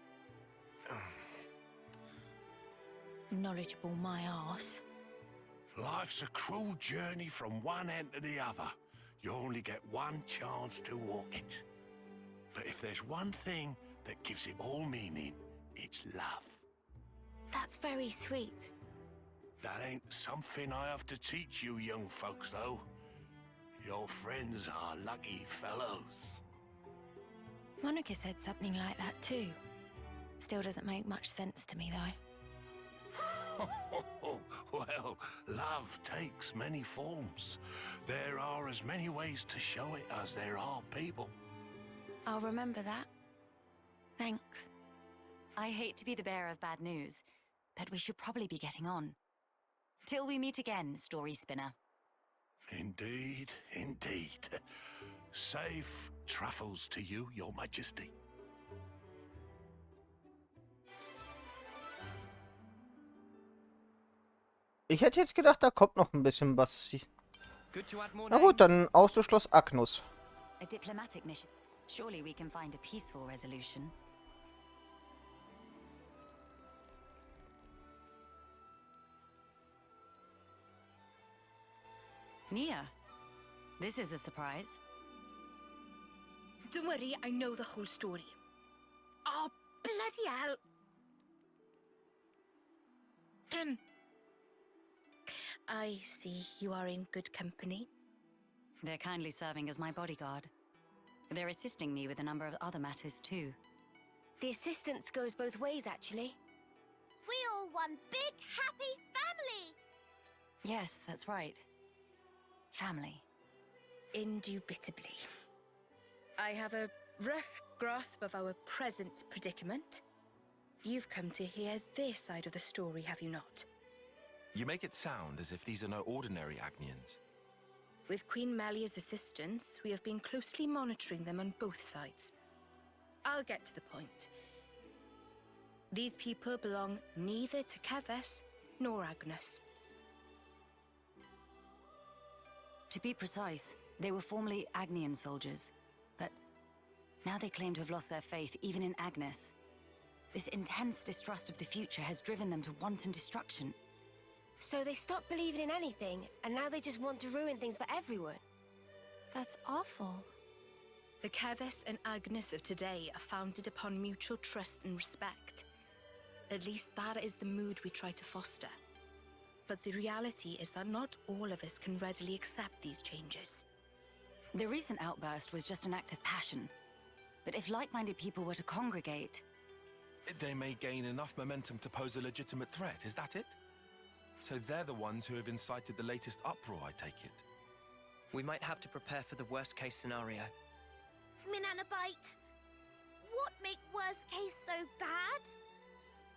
Knowledgeable my arse. Life's a cruel journey from one end to the other. You only get one chance to walk it. But if there's one thing that gives it all meaning, it's love. That's very sweet. That ain't something I have to teach you young folks, though. Your friends are lucky fellows. Monica said something like that too. Still doesn't make much sense to me, though. Well, love takes many forms. There are as many ways to show it as there are people. I'll remember that. Thanks. I hate to be the bearer of bad news, but we should probably be getting on. Till we meet again, story spinner. Indeed, indeed. Safe travels to you, Your Majesty. Ich hätte jetzt gedacht, da kommt noch ein bisschen was. Na gut, dann aus zu Schloss Agnus. A diplomatic mission. Surely we can find a peaceful resolution. Nia, this is a surprise. Don't worry, I know the whole story. Oh, bloody hell! I see you are in good company. They're kindly serving as my bodyguard. They're assisting me with a number of other matters too. The assistance goes both ways, actually. We all one big, happy family! Yes, that's right. Family. Indubitably. I have a rough grasp of our present predicament. You've come to hear their side of the story, have you not? You make it sound as if these are no ordinary Agnians. With Queen Melia's assistance, we have been closely monitoring them on both sides. I'll get to the point. These people belong neither to Keves nor Agnes. To be precise, they were formerly Agnian soldiers, but now they claim to have lost their faith even in Agnes. This intense distrust of the future has driven them to wanton destruction. So they stopped believing in anything, and now they just want to ruin things for everyone. That's awful. The Keves and Agnes of today are founded upon mutual trust and respect. At least that is the mood we try to foster. But the reality is that not all of us can readily accept these changes. The recent outburst was just an act of passion. But if like-minded people were to congregate... They may gain enough momentum to pose a legitimate threat, is that it? So they're the ones who have incited the latest uproar, I take it. We might have to prepare for the worst-case scenario. Minanabite, what make worst case so bad?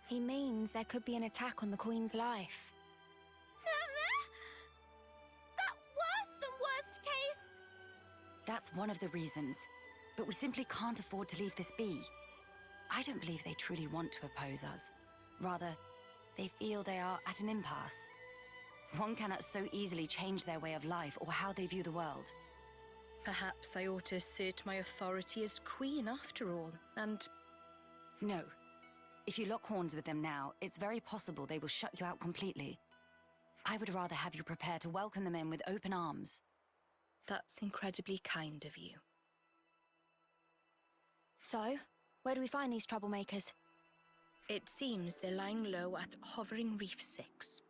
He means there could be an attack on the Queen's life. That worse than worst case? That's one of the reasons. But we simply can't afford to leave this be. I don't believe they truly want to oppose us. Rather, they feel they are at an impasse. One cannot so easily change their way of life or how they view the world. Perhaps I ought to assert my authority as Queen after all, and... No. If you lock horns with them now, it's very possible they will shut you out completely. I would rather have you prepare to welcome them in with open arms. That's incredibly kind of you. So, where do we find these troublemakers? It seems they're lying low at Hovering Reef 6.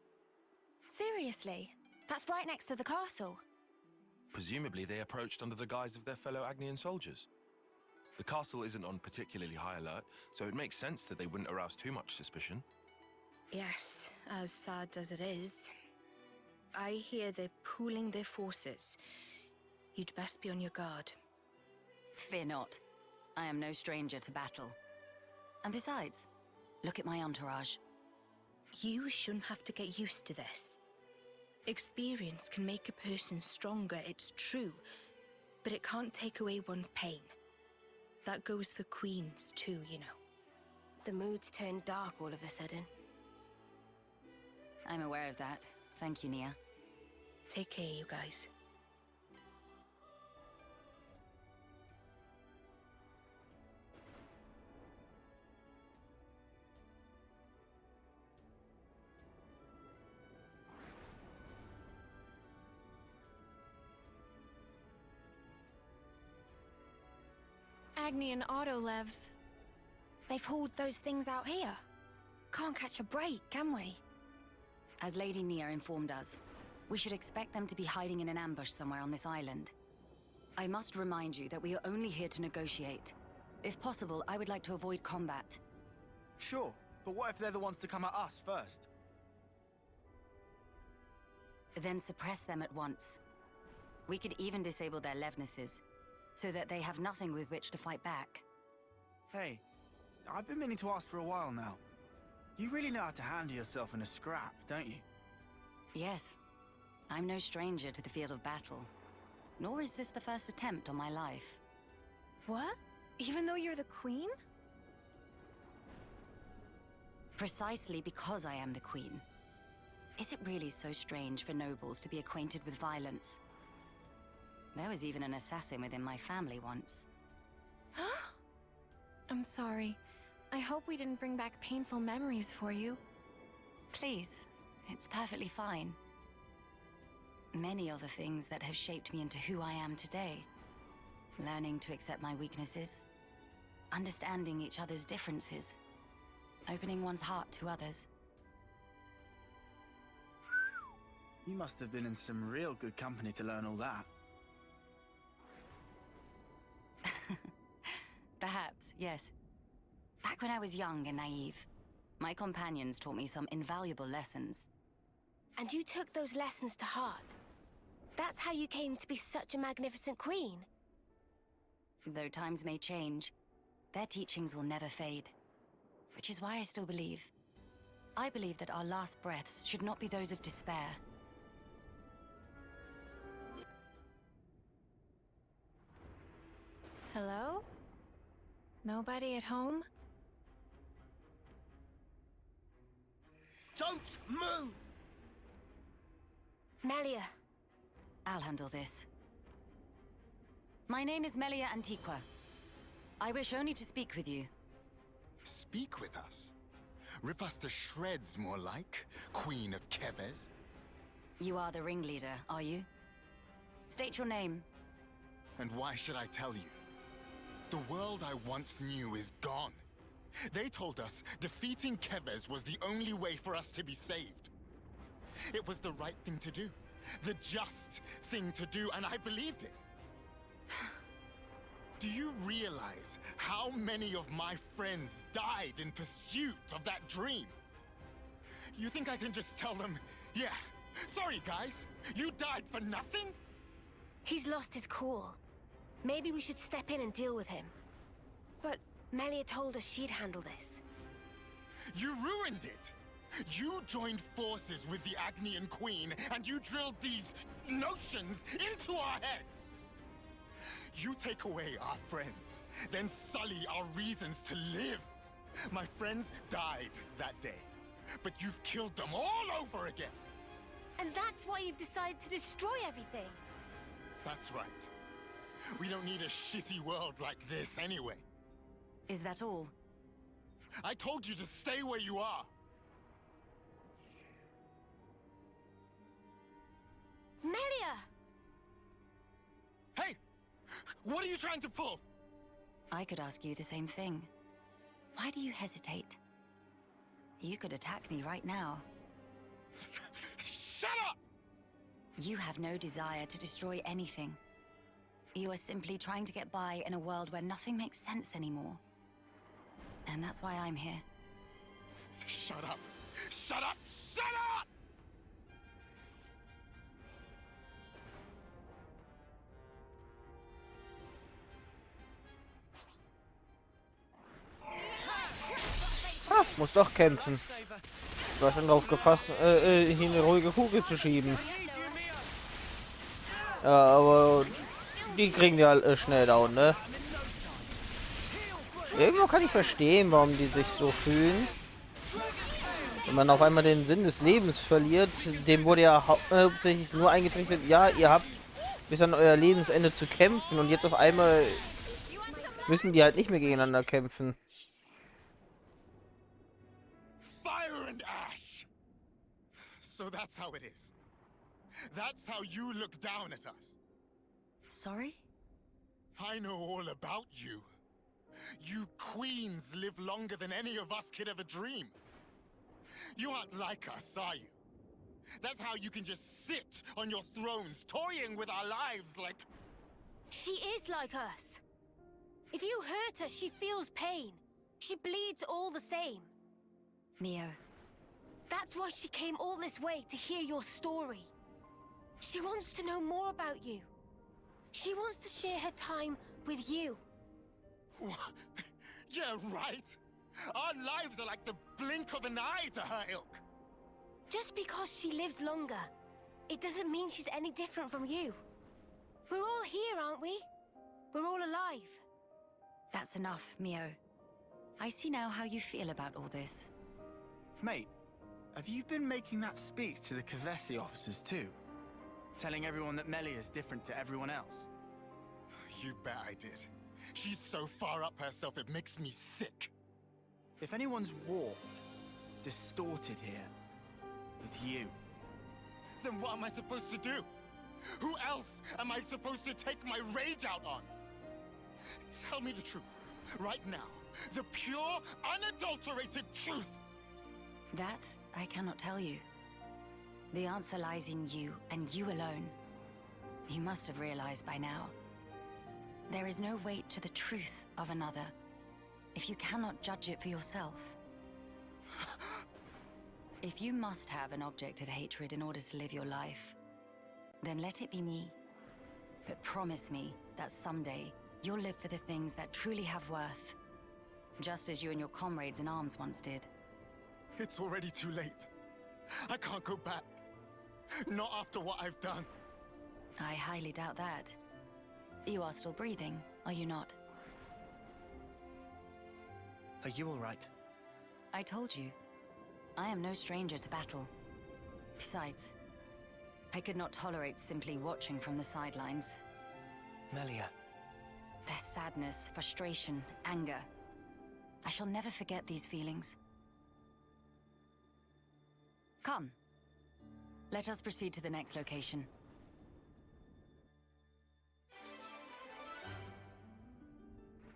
Seriously? That's right next to the castle. Presumably they approached under the guise of their fellow Agnian soldiers. The castle isn't on particularly high alert, so it makes sense that they wouldn't arouse too much suspicion. Yes, as sad as it is. I hear they're pooling their forces. You'd best be on your guard. Fear not. I am no stranger to battle. And besides, look at my entourage. You shouldn't have to get used to this. Experience can make a person stronger, it's true, but it can't take away one's pain. That goes for queens too, you know. The mood's turned dark all of a sudden. I'm aware of that. Thank you, Nia. Take care, you guys. Agnian autolevs. They've hauled those things out here. Can't catch a break, can we? As Lady Nia informed us, we should expect them to be hiding in an ambush somewhere on this island. I must remind you that we are only here to negotiate. If possible, I would like to avoid combat. Sure, but what if they're the ones to come at us first? Then suppress them at once. We could even disable their levnesses, so that they have nothing with which to fight back. Hey, I've been meaning to ask for a while now. You really know how to handle yourself in a scrap, don't you? Yes. I'm no stranger to the field of battle. Nor is this the first attempt on my life. What? Even though you're the queen? Precisely because I am the queen. Is it really so strange for nobles to be acquainted with violence? There was even an assassin within my family once. I'm sorry. I hope we didn't bring back painful memories for you. Please, it's perfectly fine. Many are the things that have shaped me into who I am today. Learning to accept my weaknesses, understanding each other's differences, opening one's heart to others. You must have been in some real good company to learn all that. Perhaps, yes. Back when I was young and naive. My companions taught me some invaluable lessons. And you took those lessons to heart. That's how you came to be such a magnificent queen. Though times may change, their teachings will never fade. Which is why I still believe. I believe that our last breaths should not be those of despair. Hello? Nobody at home? Don't move! Melia. I'll handle this. My name is Melia Antiqua. I wish only to speak with you. Speak with us? Rip us to shreds, more like, Queen of Keves? You are the ringleader, are you? State your name. And why should I tell you? The world I once knew is gone. They told us defeating Keves was the only way for us to be saved. It was the right thing to do. The just thing to do, and I believed it. Do you realize how many of my friends died in pursuit of that dream? You think I can just tell them, yeah, sorry guys, you died for nothing? He's lost his cool. Maybe we should step in and deal with him. But Melia told us she'd handle this. You ruined it! You joined forces with the Agnian Queen, and you drilled these notions into our heads! You take away our friends, then sully our reasons to live. My friends died that day, but you've killed them all over again! And that's why you've decided to destroy everything! That's right. We don't need a shitty world like this anyway. Is that all? I told you to stay where you are! Melia! Hey! What are you trying to pull? I could ask you the same thing. Why do you hesitate? You could attack me right now. Shut up! You have no desire to destroy anything. You are simply trying to get by in a world where nothing makes sense anymore. And that's why I'm here. Shut up! Shut up! Shut up! Ah, muss doch kämpfen. Du hast dann drauf gepasst, hier eine ruhige Kugel zu schieben. Ja, aber die kriegen ja schnell down, ne? Irgendwo kann ich verstehen, warum die sich so fühlen. Wenn man auf einmal den Sinn des Lebens verliert, dem wurde ja hauptsächlich nur eingetrichtert, ja, ihr habt bis an euer Lebensende zu kämpfen und jetzt auf einmal müssen die halt nicht mehr gegeneinander kämpfen. Fire and ash! So that's how it is. That's how you look down at us. Sorry? I know all about you. You queens live longer than any of us could ever dream. You aren't like us, are you? That's how you can just sit on your thrones, toying with our lives like... She is like us. If you hurt her, she feels pain. She bleeds all the same. Mio. That's why she came all this way to hear your story. She wants to know more about you. She wants to share her time with you. Yeah, right. Our lives are like the blink of an eye to her ilk. Just because she lives longer, it doesn't mean she's any different from you. We're all here, aren't we? We're all alive. That's enough, Mio. I see now how you feel about all this. Mate, have you been making that speech to the Kevesi officers too? Telling everyone that Melia is different to everyone else? You bet I did. She's so far up herself, it makes me sick. If anyone's warped, distorted here, it's you. Then what am I supposed to do? Who else am I supposed to take my rage out on? Tell me the truth, right now. The pure, unadulterated truth. That I cannot tell you. The answer lies in you, and you alone. You must have realized by now. There is no weight to the truth of another, if you cannot judge it for yourself. If you must have an object of hatred in order to live your life, then let it be me. But promise me that someday you'll live for the things that truly have worth, just as you and your comrades in arms once did. It's already too late. I can't go back. Not after what I've done. I highly doubt that. You are still breathing, are you not? Are you all right? I told you. I am no stranger to battle. Besides, I could not tolerate simply watching from the sidelines. Melia. Their sadness, frustration, anger. I shall never forget these feelings. Come. Let us proceed to the next location.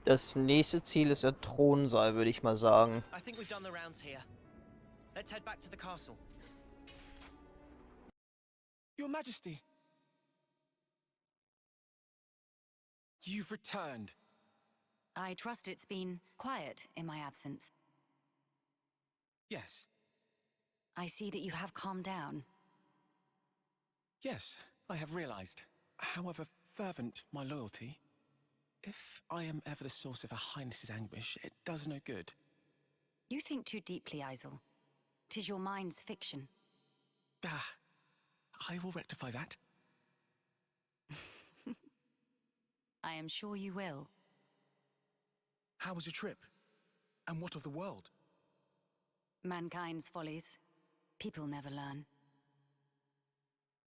Das nächste Ziel ist der Thronsaal, würde ich mal sagen. I think we've done the rounds here. Let's head back to the castle. Your Majesty. You've returned. I trust it's been quiet in my absence. Yes. I see that you have calmed down. Yes, I have realized. However fervent my loyalty, if I am ever the source of Her Highness's anguish, it does no good. You think too deeply, Isel. 'Tis your mind's fiction. Ah, I will rectify that. I am sure you will. How was your trip? And what of the world? Mankind's follies. People never learn.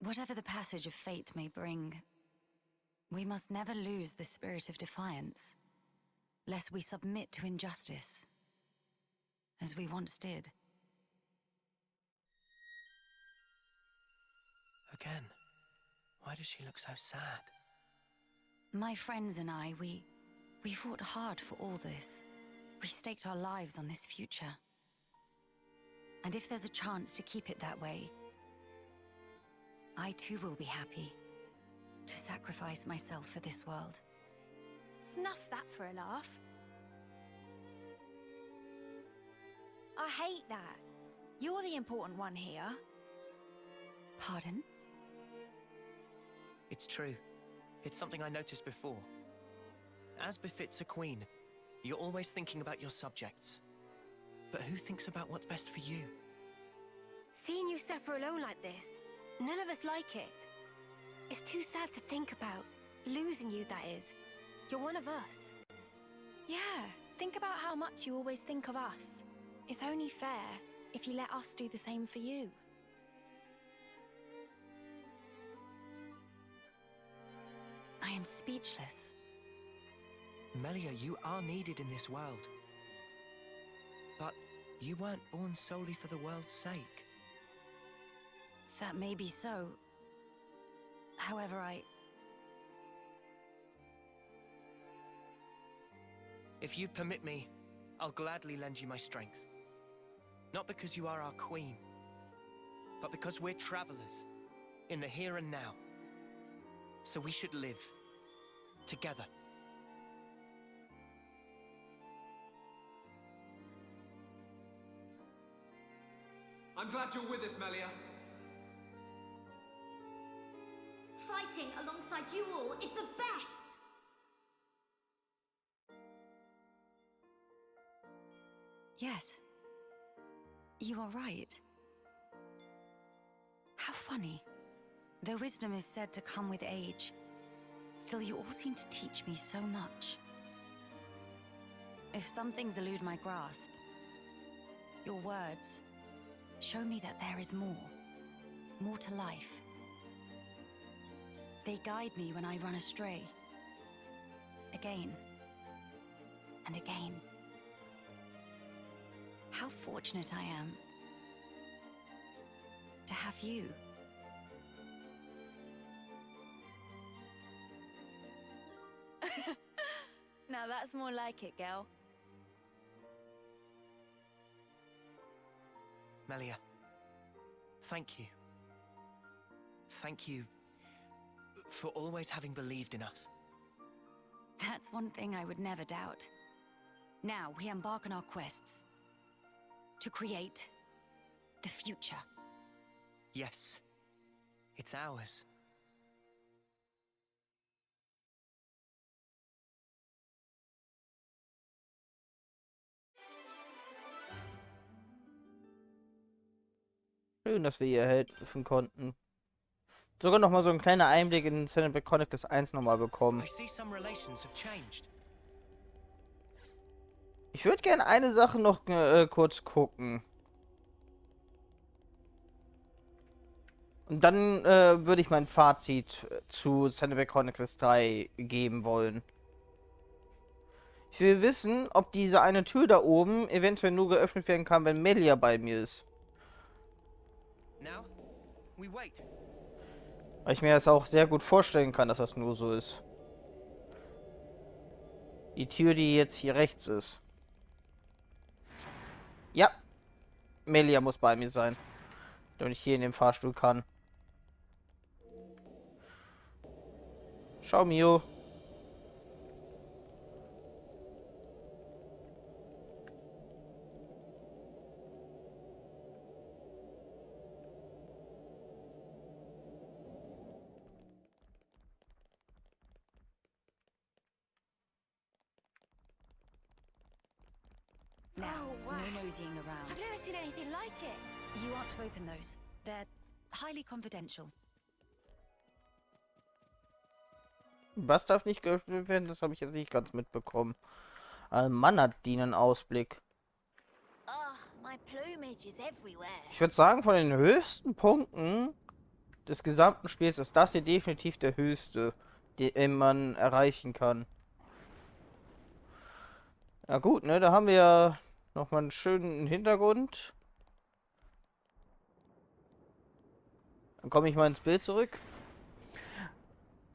Whatever the passage of fate may bring, we must never lose the spirit of defiance, lest we submit to injustice, as we once did. Again, why does she look so sad? My friends and I, we fought hard for all this. We staked our lives on this future. And if there's a chance to keep it that way, I too will be happy to sacrifice myself for this world. Snuff that for a laugh. I hate that. You're the important one here. Pardon? It's true. It's something I noticed before. As befits a queen, you're always thinking about your subjects. But who thinks about what's best for you? Seeing you suffer alone like this, none of us like it. It's too sad to think about. Losing you, that is. You're one of us. Yeah, think about how much you always think of us. It's only fair if you let us do the same for you. I am speechless. Melia, you are needed in this world. But you weren't born solely for the world's sake. That may be so. However, If you permit me, I'll gladly lend you my strength. Not because you are our queen, but because we're travelers in the here and now. So we should live together. I'm glad you're with us, Melia. Fighting alongside you all is the best! yes. You are right. How funny. Though wisdom is said to come with age, still you all seem to teach me so much. If some things elude my grasp, your words show me that there is more to life. They guide me when I run astray. Again and again. How fortunate I am to have you. Now that's more like it, girl. Melia, thank you. Thank you for always having believed in us. That's one thing I would never doubt. Now we embark on our quests. To create, The future. Yes. It's ours. Schön, dass wir hier helfen konnten. Sogar noch mal so ein kleiner Einblick in Xenoblade Chronicles 1 nochmal bekommen. Ich würde gerne eine Sache noch kurz gucken. Und dann würde ich mein Fazit zu Xenoblade Chronicles 3 geben wollen. Ich will wissen, ob diese eine Tür da oben eventuell nur geöffnet werden kann, wenn Melia bei mir ist. Weil ich mir das auch sehr gut vorstellen kann, dass das nur so ist. Die Tür, die jetzt hier rechts ist. Ja. Melia muss bei mir sein. Damit ich hier in dem Fahrstuhl kann. Schau, Mio. Now, Oh, wow. no nosying around. I've never seen anything like it. You aren't to open those. They're highly confidential. Was darf nicht geöffnet werden? Das habe ich jetzt nicht ganz mitbekommen. Ein Mann hat die einen Ausblick. Oh, my plumage is everywhere. Ich würde sagen, von den höchsten Punkten des gesamten Spiels ist das hier definitiv der höchste, den man erreichen kann. Na gut, ne, da haben wir ja nochmal einen schönen Hintergrund. Dann komme ich mal ins Bild zurück.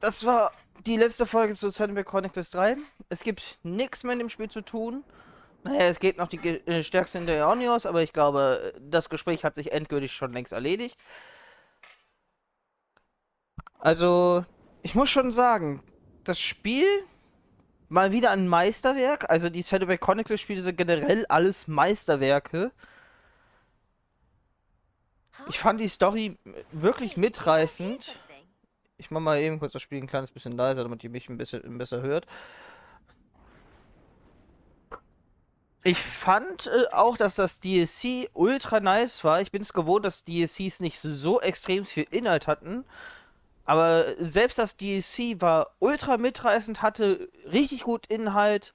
Das war die letzte Folge zu Xenoblade Chronicles 3. Es gibt nichts mehr in dem Spiel zu tun. Naja, es geht noch die stärksten der Ionios, aber ich glaube, das Gespräch hat sich endgültig schon längst erledigt. Also, ich muss schon sagen, das Spiel mal wieder ein Meisterwerk. Also die Xenoblade Chronicles Spiele sind generell alles Meisterwerke. Ich fand die Story wirklich mitreißend. Ich mache mal eben kurz das Spiel ein kleines bisschen leiser, damit ihr mich ein bisschen besser hört. Ich fand auch, dass das DLC ultra nice war. Ich bin es gewohnt, dass DLCs nicht so extrem viel Inhalt hatten. Aber selbst das DLC war ultra mitreißend, hatte richtig gut Inhalt.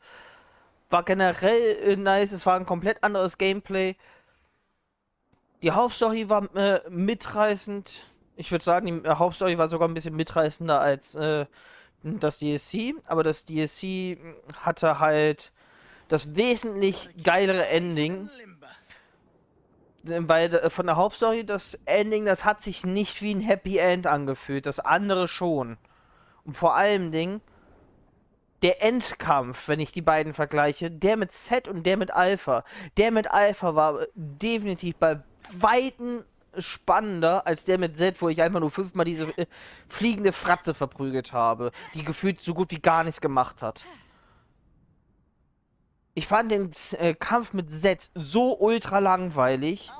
War generell nice, es war ein komplett anderes Gameplay. Die Hauptstory war mitreißend. Ich würde sagen, die Hauptstory war sogar ein bisschen mitreißender als das DLC. Aber das DLC hatte halt das wesentlich geilere Ending. Weil von der Hauptstory, das Ending, das hat sich nicht wie ein Happy End angefühlt. Das andere schon. Und vor allem der Endkampf, wenn ich die beiden vergleiche, der mit Z und der mit Alpha. Der mit Alpha war definitiv bei Weitem spannender als der mit Z, wo ich einfach nur 5-mal diese fliegende Fratze verprügelt habe, die gefühlt so gut wie gar nichts gemacht hat. Ich fand den Kampf mit Z so ultra langweilig,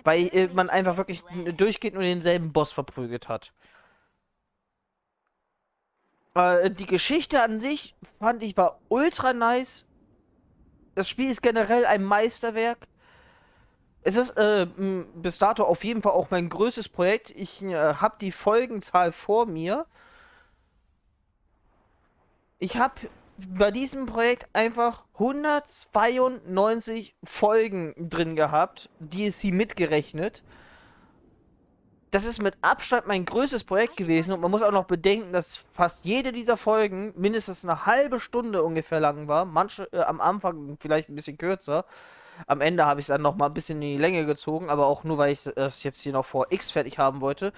weil man einfach wirklich durchgehend nur denselben Boss verprügelt hat. Die Geschichte an sich, fand ich, war ultra nice. Das Spiel ist generell ein Meisterwerk. Es ist bis dato auf jeden Fall auch mein größtes Projekt. Ich habe die Folgenzahl vor mir. Ich habe bei diesem Projekt einfach 192 Folgen drin gehabt, DLC mitgerechnet. Das ist mit Abstand mein größtes Projekt gewesen und man muss auch noch bedenken, dass fast jede dieser Folgen mindestens eine halbe Stunde ungefähr lang war. Manche am Anfang vielleicht ein bisschen kürzer. Am Ende habe ich dann noch mal ein bisschen in die Länge gezogen, aber auch nur, weil ich das jetzt hier noch vor X fertig haben wollte.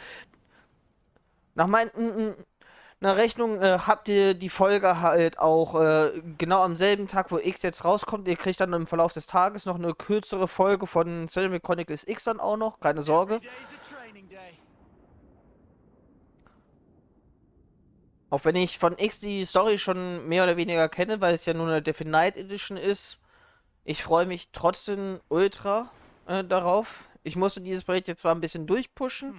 Nach meiner Rechnung habt ihr die Folge halt auch genau am selben Tag, wo X jetzt rauskommt. Ihr kriegt dann im Verlauf des Tages noch eine kürzere Folge von Xenoblade Chronicles X dann auch noch, keine Sorge. Auch wenn ich von X die Story schon mehr oder weniger kenne, weil es ja nur eine Definite Edition ist. Ich freue mich trotzdem ultra darauf. Ich musste dieses Projekt jetzt zwar ein bisschen durchpushen,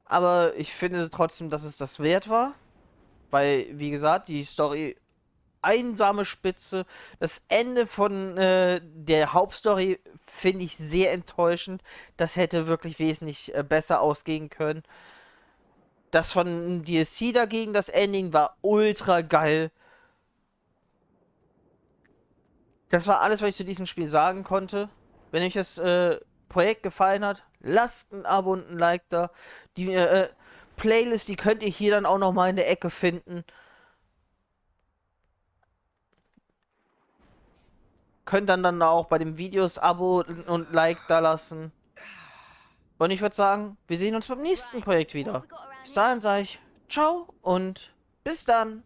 aber ich finde trotzdem, dass es das wert war. Weil, wie gesagt, die Story einsame Spitze. Das Ende von der Hauptstory finde ich sehr enttäuschend. Das hätte wirklich wesentlich besser ausgehen können. Das von DLC dagegen, das Ending war ultra geil. Das war alles, was ich zu diesem Spiel sagen konnte. Wenn euch das Projekt gefallen hat, lasst ein Abo und ein Like da. Die Playlist, die könnt ihr hier dann auch nochmal in der Ecke finden. Könnt dann auch bei den Videos Abo und Like da lassen. Und ich würde sagen, wir sehen uns beim nächsten Projekt wieder. Bis dahin sage ich ciao und bis dann.